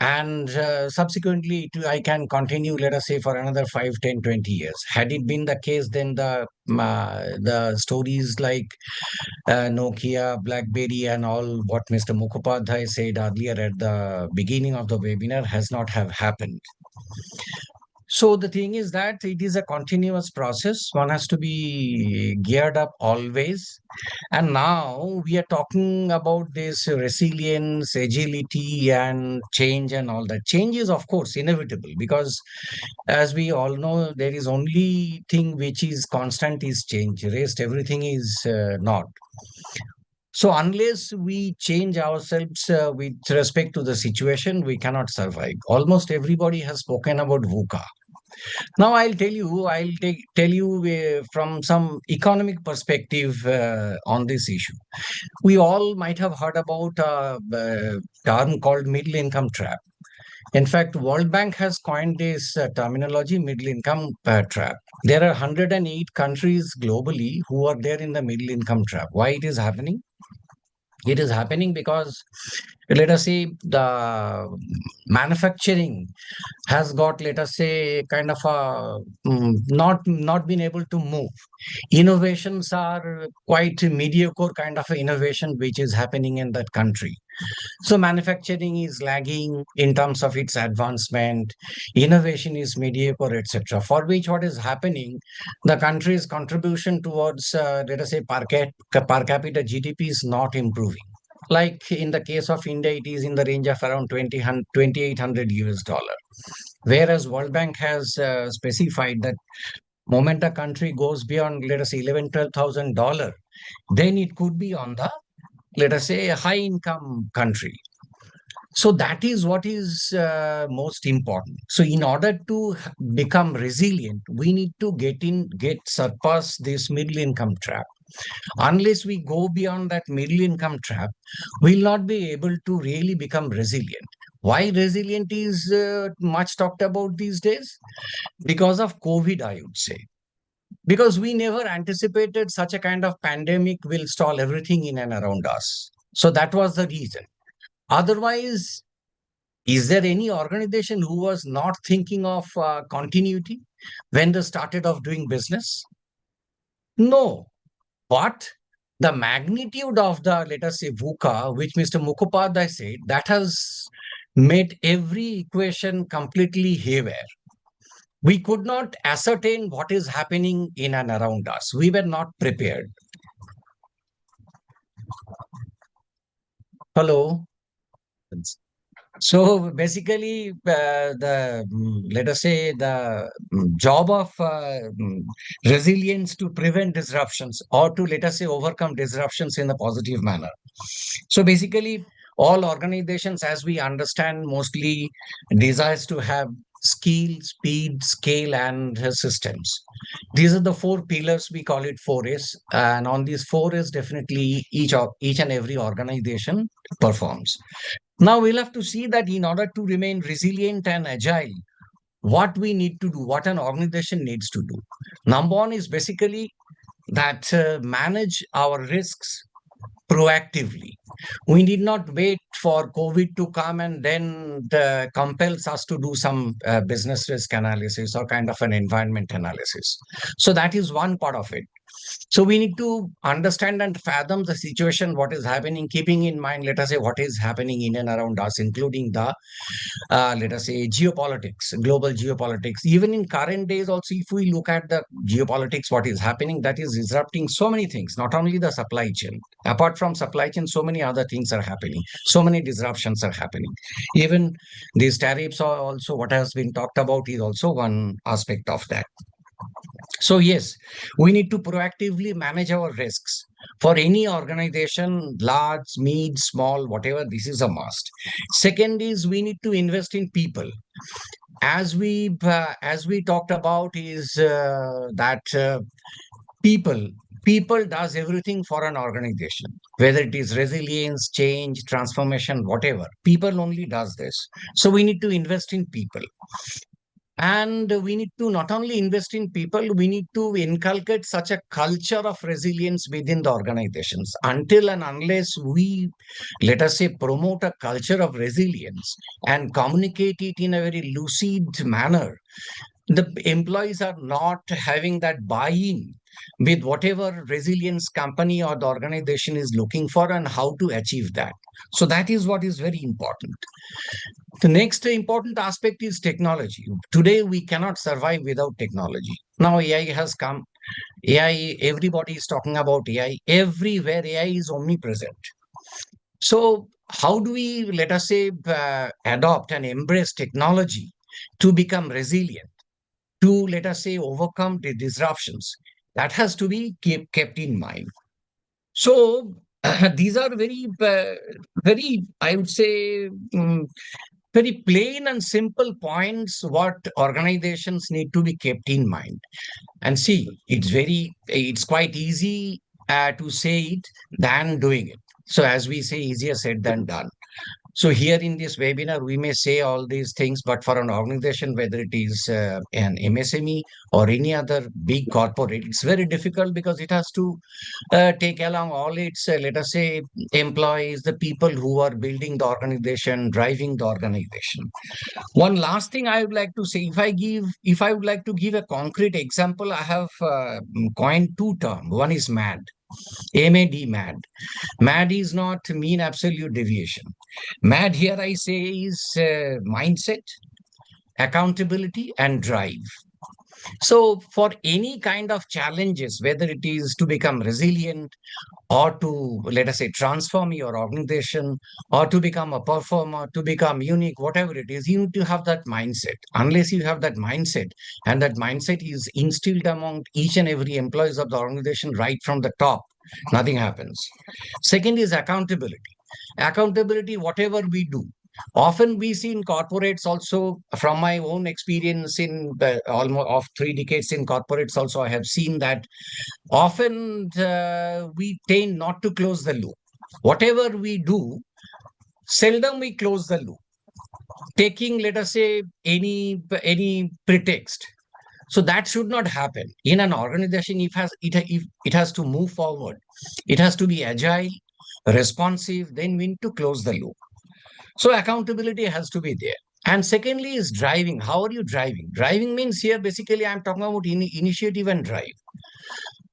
and subsequently I can continue, let us say, for another 5, 10, 20 years. Had it been the case, then the stories like Nokia, BlackBerry and all what Mr. Mukhopadhyay said earlier at the beginning of the webinar has not have happened. So the thing is that it is a continuous process. One has to be geared up always. And now we are talking about this resilience, agility, and change and all that. Change is, of course, inevitable because, as we all know, there is only thing which is constant is change. Rest, everything is not. So unless we change ourselves with respect to the situation, we cannot survive. Almost everybody has spoken about VUCA. Now I'll tell you from some economic perspective on this issue. We all might have heard about a term called middle income trap. In fact, World Bank has coined this terminology, middle income trap. There are 108 countries globally who are there in the middle income trap. Why it is happening? It is happening because, let us say, the manufacturing has got, let us say, kind of a not been able to move. Innovations are quite mediocre kind of innovation which is happening in that country. So manufacturing is lagging in terms of its advancement, innovation is mediocre, etc. For which what is happening, the country's contribution towards, let us say, per capita GDP is not improving. Like in the case of India, it is in the range of around 2,800 US dollar. Whereas World Bank has specified that moment a country goes beyond, let us say, 11,000, 12,000 dollar, then it could be on the, let us say, a high income country. So that is what is most important. So in order to become resilient, we need to get surpass this middle income trap. Unless we go beyond that middle income trap, we'll not be able to really become resilient. Why resilient is much talked about these days? Because of COVID, I would say. Because we never anticipated such a kind of pandemic will stall everything in and around us. So that was the reason. Otherwise, is there any organization who was not thinking of continuity when they started off doing business? No. But the magnitude of the, let us say, VUCA, which Mr. Mukhopadhyay said, that has made every equation completely haywire. We could not ascertain what is happening in and around us. We were not prepared. Hello. So basically, let us say the job of resilience to prevent disruptions or to, let us say, overcome disruptions in a positive manner. So basically, all organizations, as we understand, mostly desires to have skill, speed, scale, and systems. These are the four pillars. We call it 4S, and on these 4S, definitely each and every organization performs. Now we'll have to see that in order to remain resilient and agile, what we need to do, what an organization needs to do. Number one is basically that manage our risks proactively. We need not wait for COVID to come and then compels us to do some business risk analysis or kind of an environment analysis. So that is one part of it. So we need to understand and fathom the situation, what is happening, keeping in mind, let us say, what is happening in and around us, including the, let us say, geopolitics, global geopolitics. Even in current days also, if we look at the geopolitics, what is happening, that is disrupting so many things, not only the supply chain. Apart from supply chain, so many other things are happening. So many disruptions are happening. Even these tariffs are also, what has been talked about is also one aspect of that. So yes, we need to proactively manage our risks. For any organization, large, mid, small, whatever, this is a must. Second is we need to invest in people. As we talked about is that people does everything for an organization, whether it is resilience, change, transformation, whatever. People only does this. So we need to invest in people. And we need to not only invest in people, we need to inculcate such a culture of resilience within the organizations. Until and unless we, let us say, promote a culture of resilience and communicate it in a very lucid manner, the employees are not having that buy-in with whatever resilience company or the organization is looking for and how to achieve that. So that is what is very important. The next important aspect is technology. Today, we cannot survive without technology. Now, AI has come. AI, everybody is talking about AI. Everywhere, AI is omnipresent. So, how do we, let us say, adopt and embrace technology to become resilient, to, let us say, overcome the disruptions? That has to be kept in mind. So, these are very, I would say, very plain and simple points what organizations need to be kept in mind. And see, it's quite easy to say it than doing it. So as we say, easier said than done. So here in this webinar, we may say all these things, but for an organization, whether it is an MSME or any other big corporate, it's very difficult because it has to take along all its, let us say, employees, the people who are building the organization, driving the organization. One last thing I would like to say, if I would like to give a concrete example, I have coined two terms. One is MAD. MAD, MAD. MAD is not mean absolute deviation. MAD here I say is mindset, accountability, and drive. So for any kind of challenges, whether it is to become resilient or to, let us say, transform your organization or to become a performer, to become unique, whatever it is, you need to have that mindset. Unless you have that mindset, and that mindset is instilled among each and every employees of the organization right from the top, nothing happens. Second is accountability. Accountability, whatever we do. Often we see in corporates also, from my own experience in almost of 3 decades in corporates also, I have seen that often we tend not to close the loop. Whatever we do, seldom we close the loop, taking, let us say, any pretext. So that should not happen in an organization. If it has to move forward, it has to be agile, responsive, then we need to close the loop. So accountability has to be there. And secondly is driving. How are you driving? Driving means here basically I'm talking about initiative and drive.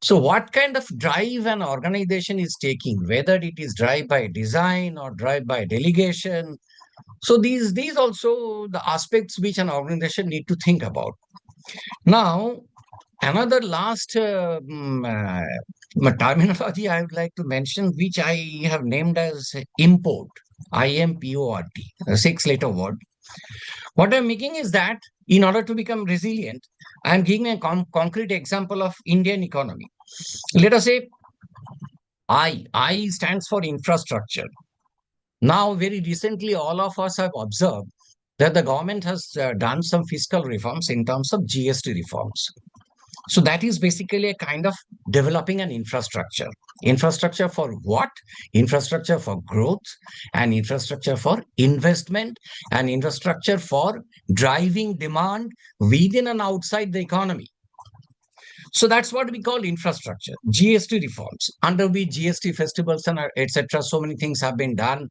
So what kind of drive an organization is taking, whether it is drive by design or drive by delegation. So these also the aspects which an organization need to think about. Now, another last terminology I would like to mention, which I have named as import, IMPORT, a 6-letter word. What I'm making is that in order to become resilient, I'm giving a concrete example of Indian economy. Let us say I stands for infrastructure. Now, very recently, all of us have observed that the government has done some fiscal reforms in terms of GST reforms. So that is basically a kind of developing an infrastructure. Infrastructure for what? Infrastructure for growth, and infrastructure for investment, and infrastructure for driving demand within and outside the economy. So that's what we call infrastructure. GST reforms, under which GST festivals and etc. So many things have been done,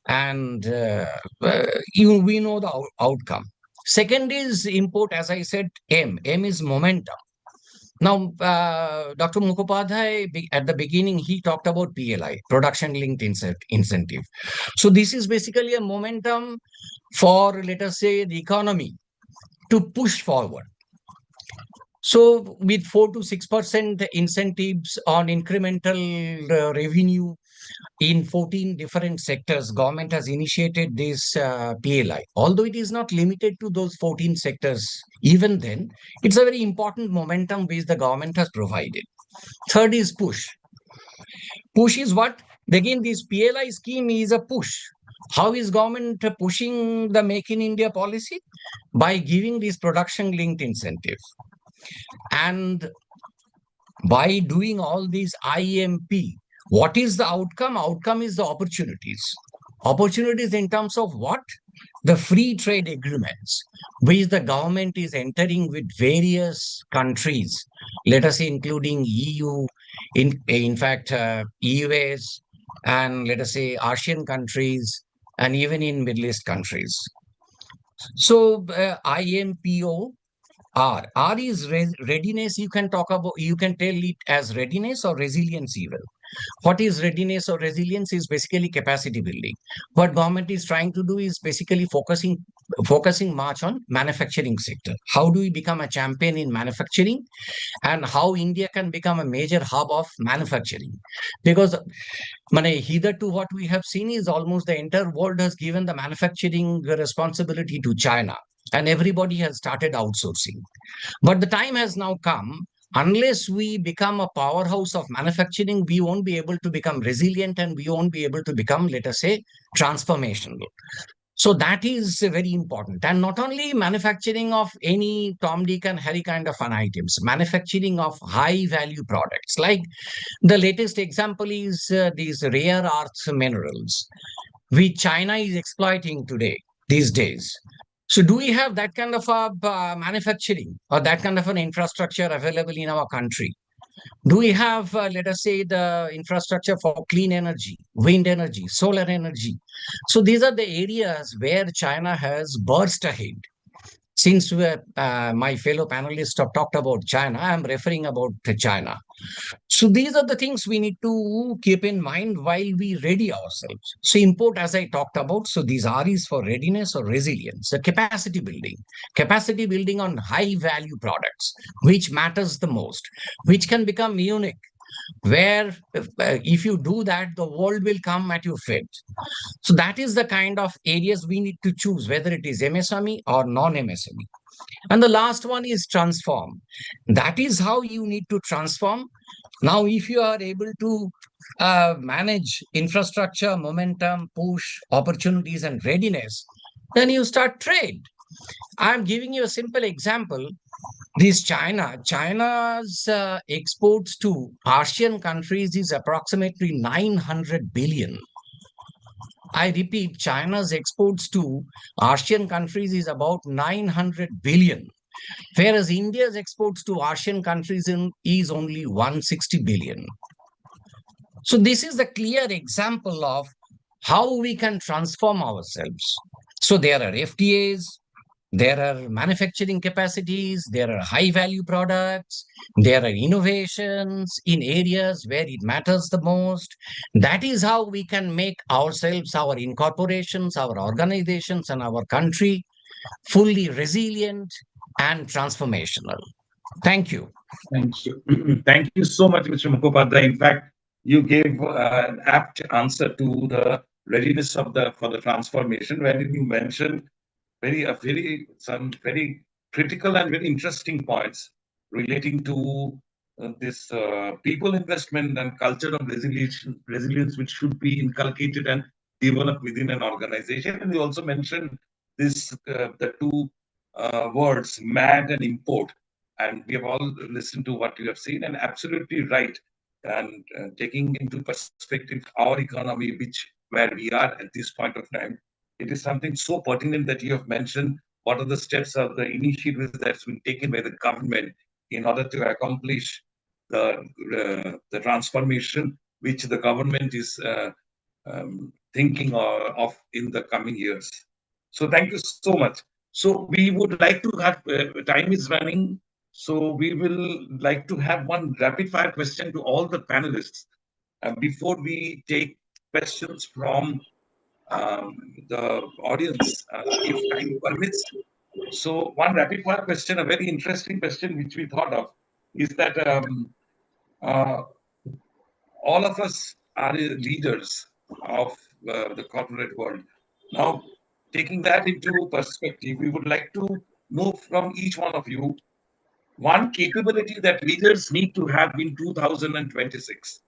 and we know the outcome. Second is import, as I said, M. M is momentum. Now, Dr. Mukhopadhyay, at the beginning, he talked about PLI, production-linked incentive. So this is basically a momentum for, let us say, the economy to push forward. So with 4 to 6% incentives on incremental revenue in 14 different sectors, government has initiated this PLI. Although it is not limited to those 14 sectors, even then, it's a very important momentum which the government has provided. Third is push. Push is what? Again, this PLI scheme is a push. How is government pushing the Make in India policy? By giving this production-linked incentive. And by doing all these IMP, what is the outcome? Outcome is the opportunities. Opportunities in terms of what? The free trade agreements, which the government is entering with various countries, let us say including EU, in fact, US, and let us say ASEAN countries, and even in Middle East countries. So IMPO, R is readiness. You can talk about, you can tell it as readiness or resilience even. What is readiness or resilience is basically capacity building. What government is trying to do is basically focusing much on manufacturing sector. How do we become a champion in manufacturing, and how India can become a major hub of manufacturing? Because hitherto what we have seen is almost the entire world has given the manufacturing responsibility to China, and everybody has started outsourcing. But the time has now come. Unless we become a powerhouse of manufacturing, we won't be able to become resilient, and we won't be able to become, let us say, transformational. So that is very important. And not only manufacturing of any Tom, Dick and Harry kind of items, manufacturing of high value products. Like the latest example is these rare earth minerals, which China is exploiting today, these days. So do we have that kind of a manufacturing or that kind of an infrastructure available in our country? Do we have, let us say, the infrastructure for clean energy, wind energy, solar energy? So these are the areas where China has burst ahead. Since my fellow panelists have talked about China, I'm referring about China. So these are the things we need to keep in mind while we ready ourselves. So import, as I talked about, so these R is for readiness or resilience, the capacity building on high value products, which matters the most, which can become unique, where if you do that, the world will come at your feet. So that is the kind of areas we need to choose, whether it is MSME or non-MSME. And the last one is transform. That is how you need to transform. Now, if you are able to manage infrastructure, momentum, push, opportunities, and readiness, then you start trade. I'm giving you a simple example. China's exports to ASEAN countries is approximately 900 billion. I repeat, China's exports to ASEAN countries is about 900 billion, whereas India's exports to ASEAN countries is only 160 billion. So this is the clear example of how we can transform ourselves. So there are FTAs, there are manufacturing capacities, there are high value products, there are innovations in areas where it matters the most. That is how we can make ourselves, our incorporations, our organizations, and our country fully resilient and transformational. Thank you. Thank you. Thank you so much, Mr. Mukhopadhyay. In fact, you gave an apt answer to the readiness of for the transformation, where you mentioned some very critical and very interesting points relating to this people investment and culture of resilience, which should be inculcated and developed within an organization. And you also mentioned the two words, MAD and import. And we have all listened to what you have seen, and absolutely right. And taking into perspective our economy, where we are at this point of time, it is something so pertinent that you have mentioned what are the steps of the initiatives that's been taken by the government in order to accomplish the transformation which the government is thinking of in the coming years. So thank you so much. So we would like to have, time is running, so we will like to have one rapid fire question to all the panelists before we take questions from the audience, if time permits. So one rapid fire question, a very interesting question which we thought of, is that all of us are leaders of the corporate world. Now, taking that into perspective, we would like to know from each one of you one capability that leaders need to have in 2026.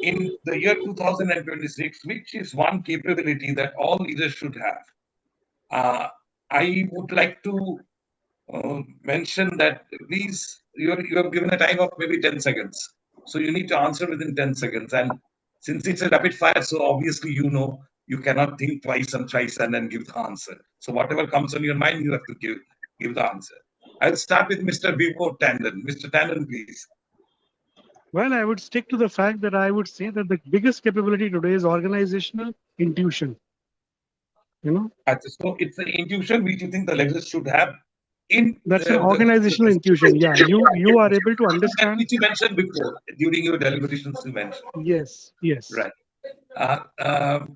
In the year 2026, which is one capability that all leaders should have? I would like to mention that please, you have given a time of maybe 10 seconds. So you need to answer within 10 seconds. And since it's a rapid fire, so obviously you cannot think twice and thrice and then give the answer. So whatever comes on your mind, you have to give the answer. I'll start with Mr. Vibhor Tandon. Mr. Tandon, please. Well, I would stick to the fact that I would say that the biggest capability today is organizational intuition. So it's the intuition which you think the leaders should have in that's an organizational intuition. Yeah, you are able to understand, which you mentioned before during your deliberations. You mentioned. Yes. Right.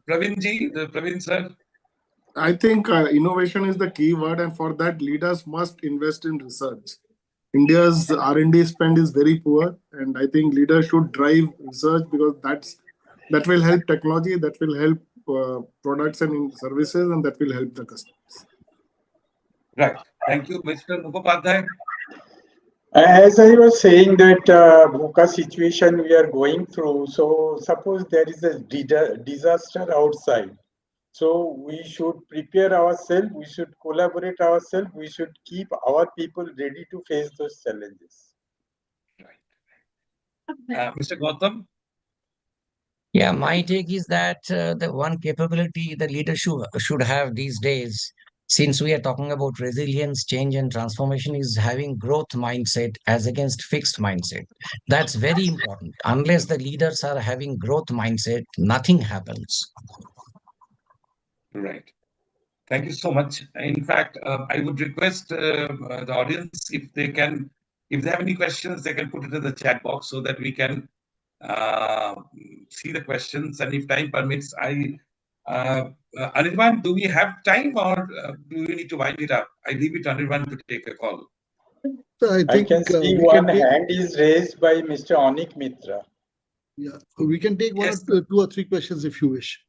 Praveen sir. I think innovation is the key word, and for that, leaders must invest in research. India's R&D spend is very poor, and I think leaders should drive research because that will help technology, that will help products and services, and that will help the customers. Right. Thank you, Mr. Mukhopadhyay. As I was saying that VUCA situation we are going through, so suppose there is a disaster outside. So we should prepare ourselves, we should collaborate ourselves, we should keep our people ready to face those challenges. Right. Mr. Gautam? Yeah, my take is that the one capability the leader should have these days, since we are talking about resilience, change, and transformation, is having growth mindset as against fixed mindset. That's very important. Unless the leaders are having growth mindset, nothing happens. Right. Thank you so much. In fact, I would request the audience if they have any questions, they can put it in the chat box so that we can see the questions. And if time permits, Anirban, do we have time or do we need to wind it up? I leave it to Anirban to take a call. So I I think can see we one can take, hand is raised by Mr. Anik Mitra. yeah, we can take one Yes. or two or three questions if you wish.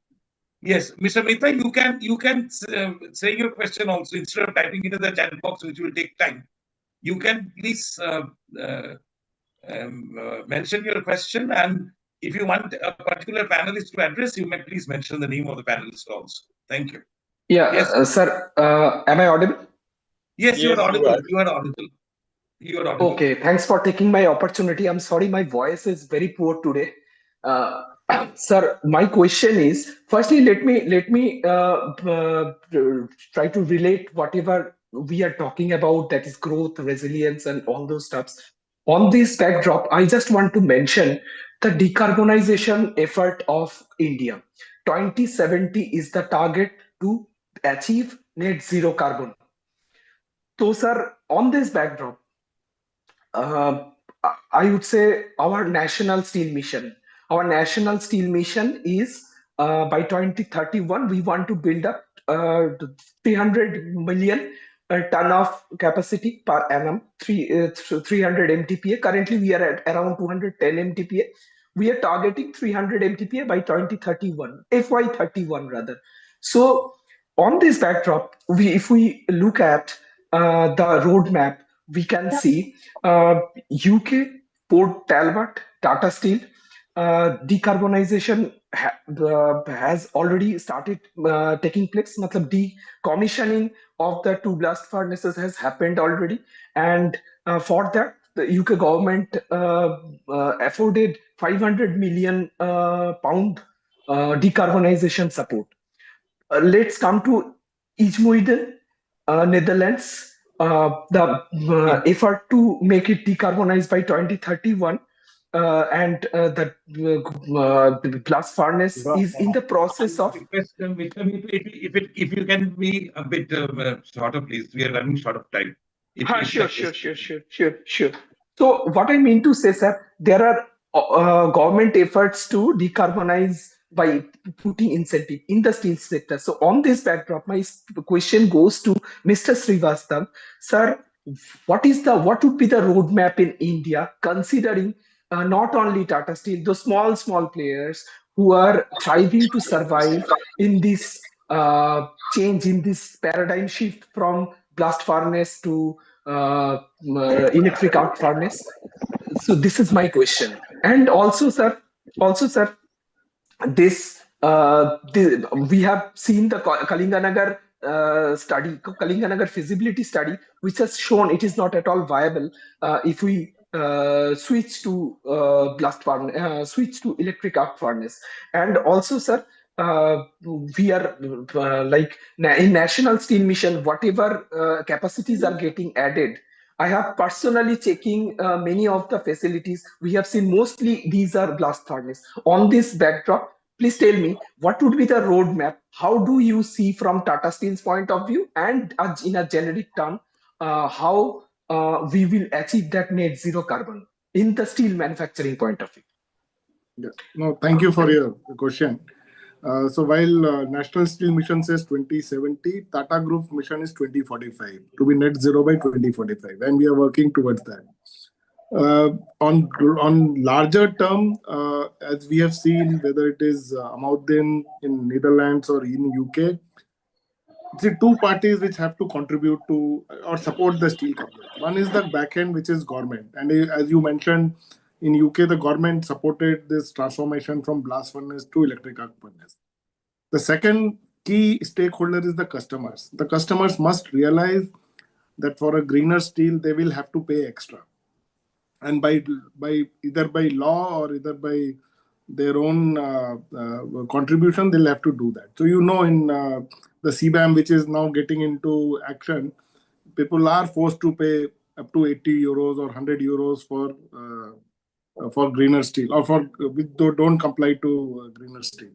Yes, Mr. Mehta, you can say your question also instead of typing it in the chat box, which will take time. You can please mention your question, and if you want a particular panelist to address, you may please mention the name of the panelist also. Thank you. Yeah, Yes. sir, am I audible? Yes, you are Yes, you audible. are. You are audible. You are audible. Okay, thanks for taking my opportunity. I'm sorry, my voice is very poor today. Sir, my question is, firstly, let me try to relate whatever we are talking about, that is growth, resilience, and all those stuffs. On this backdrop, I just want to mention the decarbonization effort of India. 2070 is the target to achieve net zero carbon. So, sir, on this backdrop, uh, I would say our national steel mission. Our national steel mission is by 2031, we want to build up 300 million ton of capacity per annum, 300 MTPA. Currently, we are at around 210 MTPA. We are targeting 300 MTPA by 2031, FY31 rather. So, on this backdrop, if we look at the roadmap, we can see UK, Port Talbot, Tata Steel, decarbonization has already started taking place. Matlab decommissioning of the two blast furnaces has happened already, and for that, the UK government afforded 500 million pound decarbonization support. Let's come to IJmuiden, Netherlands. The effort to make it decarbonized by 2031, and the blast furnace is in the process of. Request, if you can be a bit shorter, please. We are running short of time. Sure. So what I mean to say, sir, there are government efforts to decarbonize by putting incentive in the steel sector. So on this backdrop, my question goes to Mr. Srivastava. Sir, what would be the roadmap in India, considering not only Tata Steel, those small players who are striving to survive in this change, in this paradigm shift from blast furnace to electric arc furnace? So this is my question. And also, sir, we have seen the Kalinganagar Kalinganagar feasibility study, which has shown it is not at all viable if we switch to switch to electric arc furnace. And also, sir, we are in National Steel Mission, whatever capacities are getting added. I have personally checking many of the facilities. We have seen mostly these are blast furnace. On this backdrop, please tell me what would be the roadmap? How do you see from Tata Steel's point of view, and in a generic term, how we will achieve that net zero carbon in the steel manufacturing point of view? Yeah. No, thank you for your question. So while National Steel Mission says 2070, Tata Group mission is 2045 to be net zero by 2045, and we are working towards that. On larger term, as we have seen, whether it is Amoudin in Netherlands or in UK, the two parties which have to contribute to or support the steel company. One is the back end, which is government, and as you mentioned, in UK, the government supported this transformation from blast furnace to electric arc furnace. The second key stakeholder is the customers. The customers must realize that for a greener steel, they will have to pay extra. And by either by law or either by their own contribution, they'll have to do that. So, in the CBAM, which is now getting into action, people are forced to pay up to 80 euros or 100 euros for greener steel, or for which don't comply to greener steel.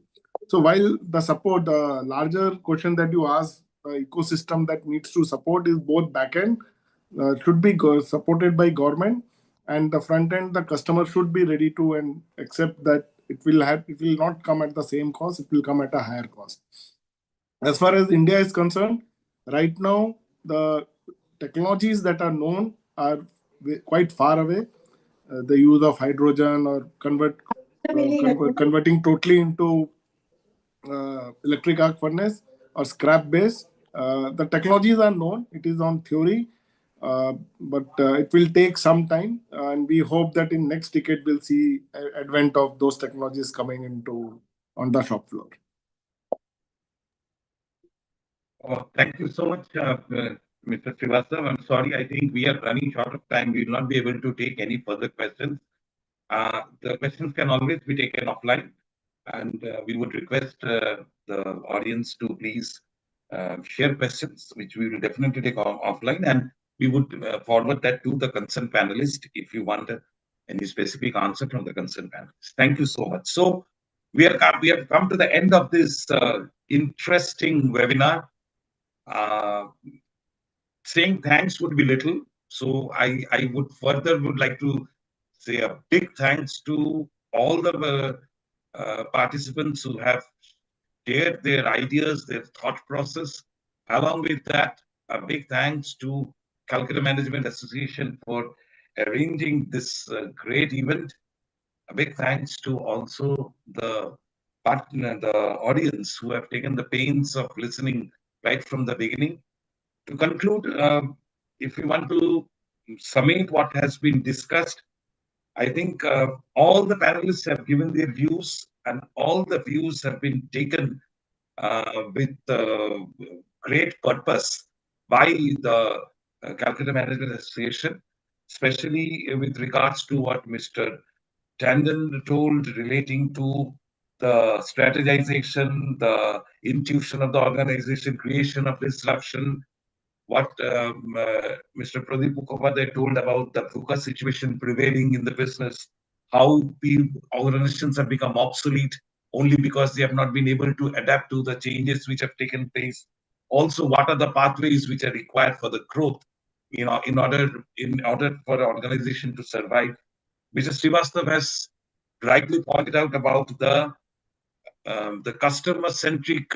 So while the larger question that you asked ecosystem that needs to support is both backend should be supported by government, and the front end, the customer should be ready to and accept that it will not come at the same cost, it will come at a higher cost. As far as India is concerned, right now the technologies that are known are quite far away. The use of hydrogen or converting totally into electric arc furnace or scrap base. The technologies are known, it is on theory, but it will take some time, and we hope that in next decade we'll see advent of those technologies coming into on the shop floor. Thank you so much, Mr. Srivastava. I'm sorry, I think we are running short of time. We will not be able to take any further questions. The questions can always be taken offline, and we would request the audience to please share questions, which we will definitely take offline, and we would forward that to the concerned panelist if you want any specific answer from the concerned panelist. Thank you so much. So we have come to the end of this interesting webinar. Saying thanks would be little, so I would like to say a big thanks to all the participants who have shared their ideas, their thought process. Along with that, a big thanks to Calcutta Management Association for arranging this great event. A big thanks to also the audience who have taken the pains of listening right from the beginning. To conclude, if we want to summate what has been discussed, I think all the panelists have given their views, and all the views have been taken with great purpose by the Calcutta Management Association, especially with regards to what Mr. Tandon told relating to the strategization, the intuition of the organization, creation of disruption, what Mr. Pradip Mukhopadhyay told about the VUCA situation prevailing in the business, how organizations have become obsolete only because they have not been able to adapt to the changes which have taken place. Also, what are the pathways which are required for the growth, in order for an organization to survive. Mr. Srivastava has rightly pointed out about the customer-centric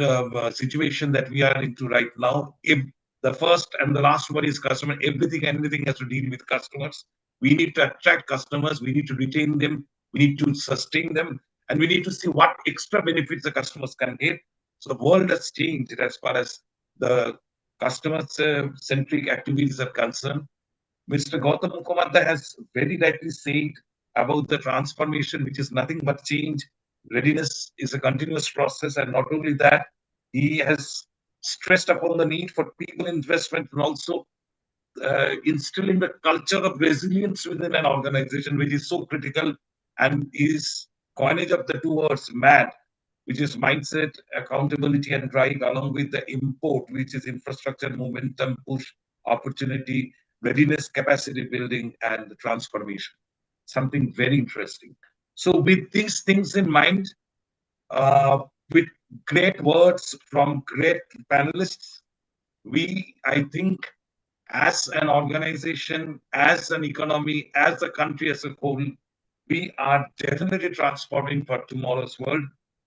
situation that we are into right now. If the first and the last one is customer, everything has to deal with customers. We need to attract customers, we need to retain them, we need to sustain them, and we need to see what extra benefits the customers can get. So the world has changed as far as the customer-centric activities are concerned. Mr. Gautam Mukhopadhyay has very rightly said about the transformation, which is nothing but change. Readiness is a continuous process, and not only that, he has stressed upon the need for people investment and also instilling the culture of resilience within an organization, which is so critical, and is coinage of the two words MAD, which is mindset, accountability, and drive, along with the import, which is infrastructure, momentum, push, opportunity, readiness, capacity building, and transformation. Something very interesting. So with these things in mind, with great words from great panelists, I think, as an organization, as an economy, as a country as a whole, we are definitely transforming for tomorrow's world.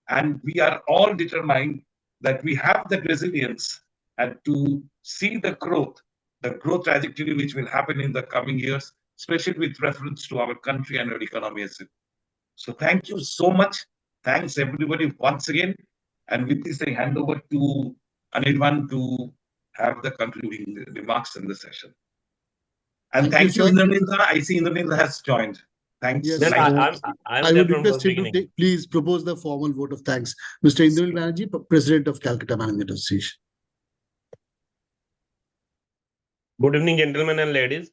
And we are all determined that we have the resilience and to see the growth trajectory which will happen in the coming years, especially with reference to our country and our economy as well. So thank you so much. Thanks everybody once again. And with this, I hand over to Anirban to have the concluding remarks in the session. And thank you, Indranil. I see Indranil has joined. Thanks. Yes, I would request you to please propose the formal vote of thanks. Mr. Indranil Banerjee, President of Calcutta Management Association. Good evening, gentlemen and ladies.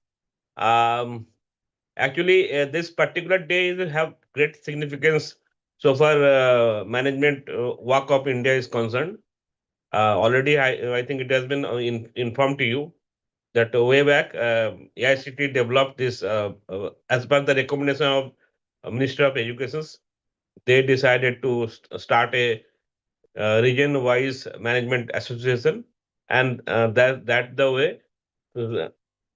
Actually, this particular day will have great significance so far management work of India is concerned. Already, I think it has been informed to you that way back, AICT developed this as per the recommendation of Minister of Education. They decided to start a region-wise management association and that the way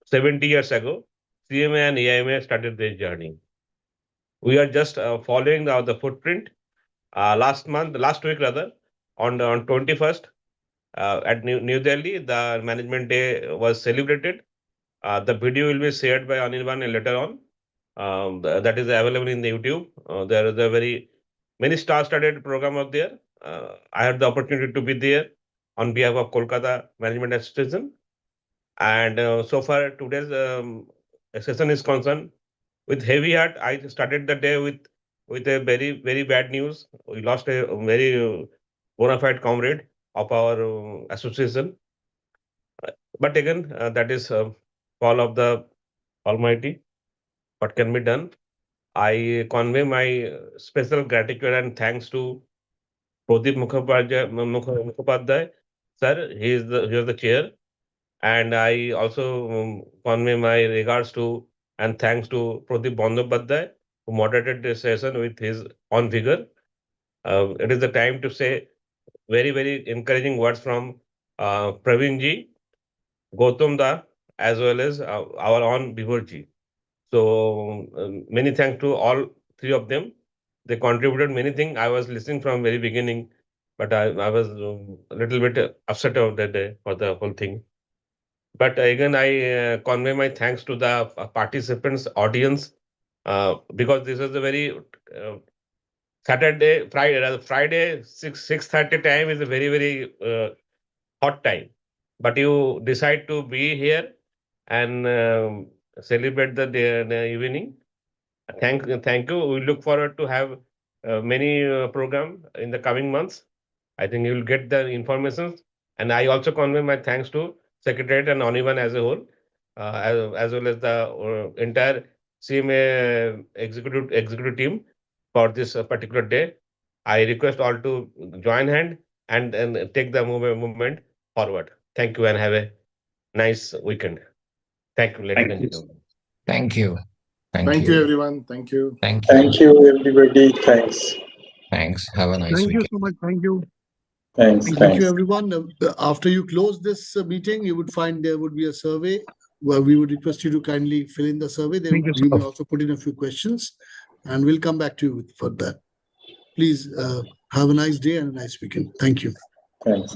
70 years ago, CMA and AMA started their journey. We are just following the footprint. Last week rather, on 21st at New Delhi, the Management Day was celebrated. The video will be shared by Anirban later on. That is available in the YouTube. There is a very many star-studded program out there. I had the opportunity to be there on behalf of Kolkata Management Association. And so far today's session is concerned, with heavy heart, I started the day with a very bad news. We lost a very bona fide comrade of our association. But again, that is call of the Almighty. What can be done? I convey my special gratitude and thanks to Pradip Mukhopadhyay, sir. He is the chair, and I also convey my regards to and thanks to Pradip Bandyopadhyay, who moderated this session with his own vigor. It is the time to say very encouraging words from Praveen ji, Gautam da, as well as our own Vibhor ji. So many thanks to all three of them. They contributed many things. I was listening from very beginning, but I was a little bit upset of that day for the whole thing. But again, I convey my thanks to the participants, audience, because this is a very Friday 6:30 time is a very hot time. But you decide to be here and celebrate the evening. Thank you. We look forward to have many program in the coming months. I think you will get the information. And I also convey my thanks to Secretariat and Onivan as a whole, as well as the entire CMA executive team for this particular day. I request all to join hand and take the movement forward. Thank you and have a nice weekend. Thank you, ladies and gentlemen. Thank you. Thank you, everyone. Thank you. Thank you. Thank you, everybody. Thanks. Thanks. Have a nice Thank you weekend. so much. Thank you. Thanks. Thank you, everyone. After you close this meeting, you would find there would be a survey where we would request you to kindly fill in the survey. Then Thank you, you may sir. also put in a few questions, and we'll come back to you for that. Please have a nice day and a nice weekend. Thank you. Thanks.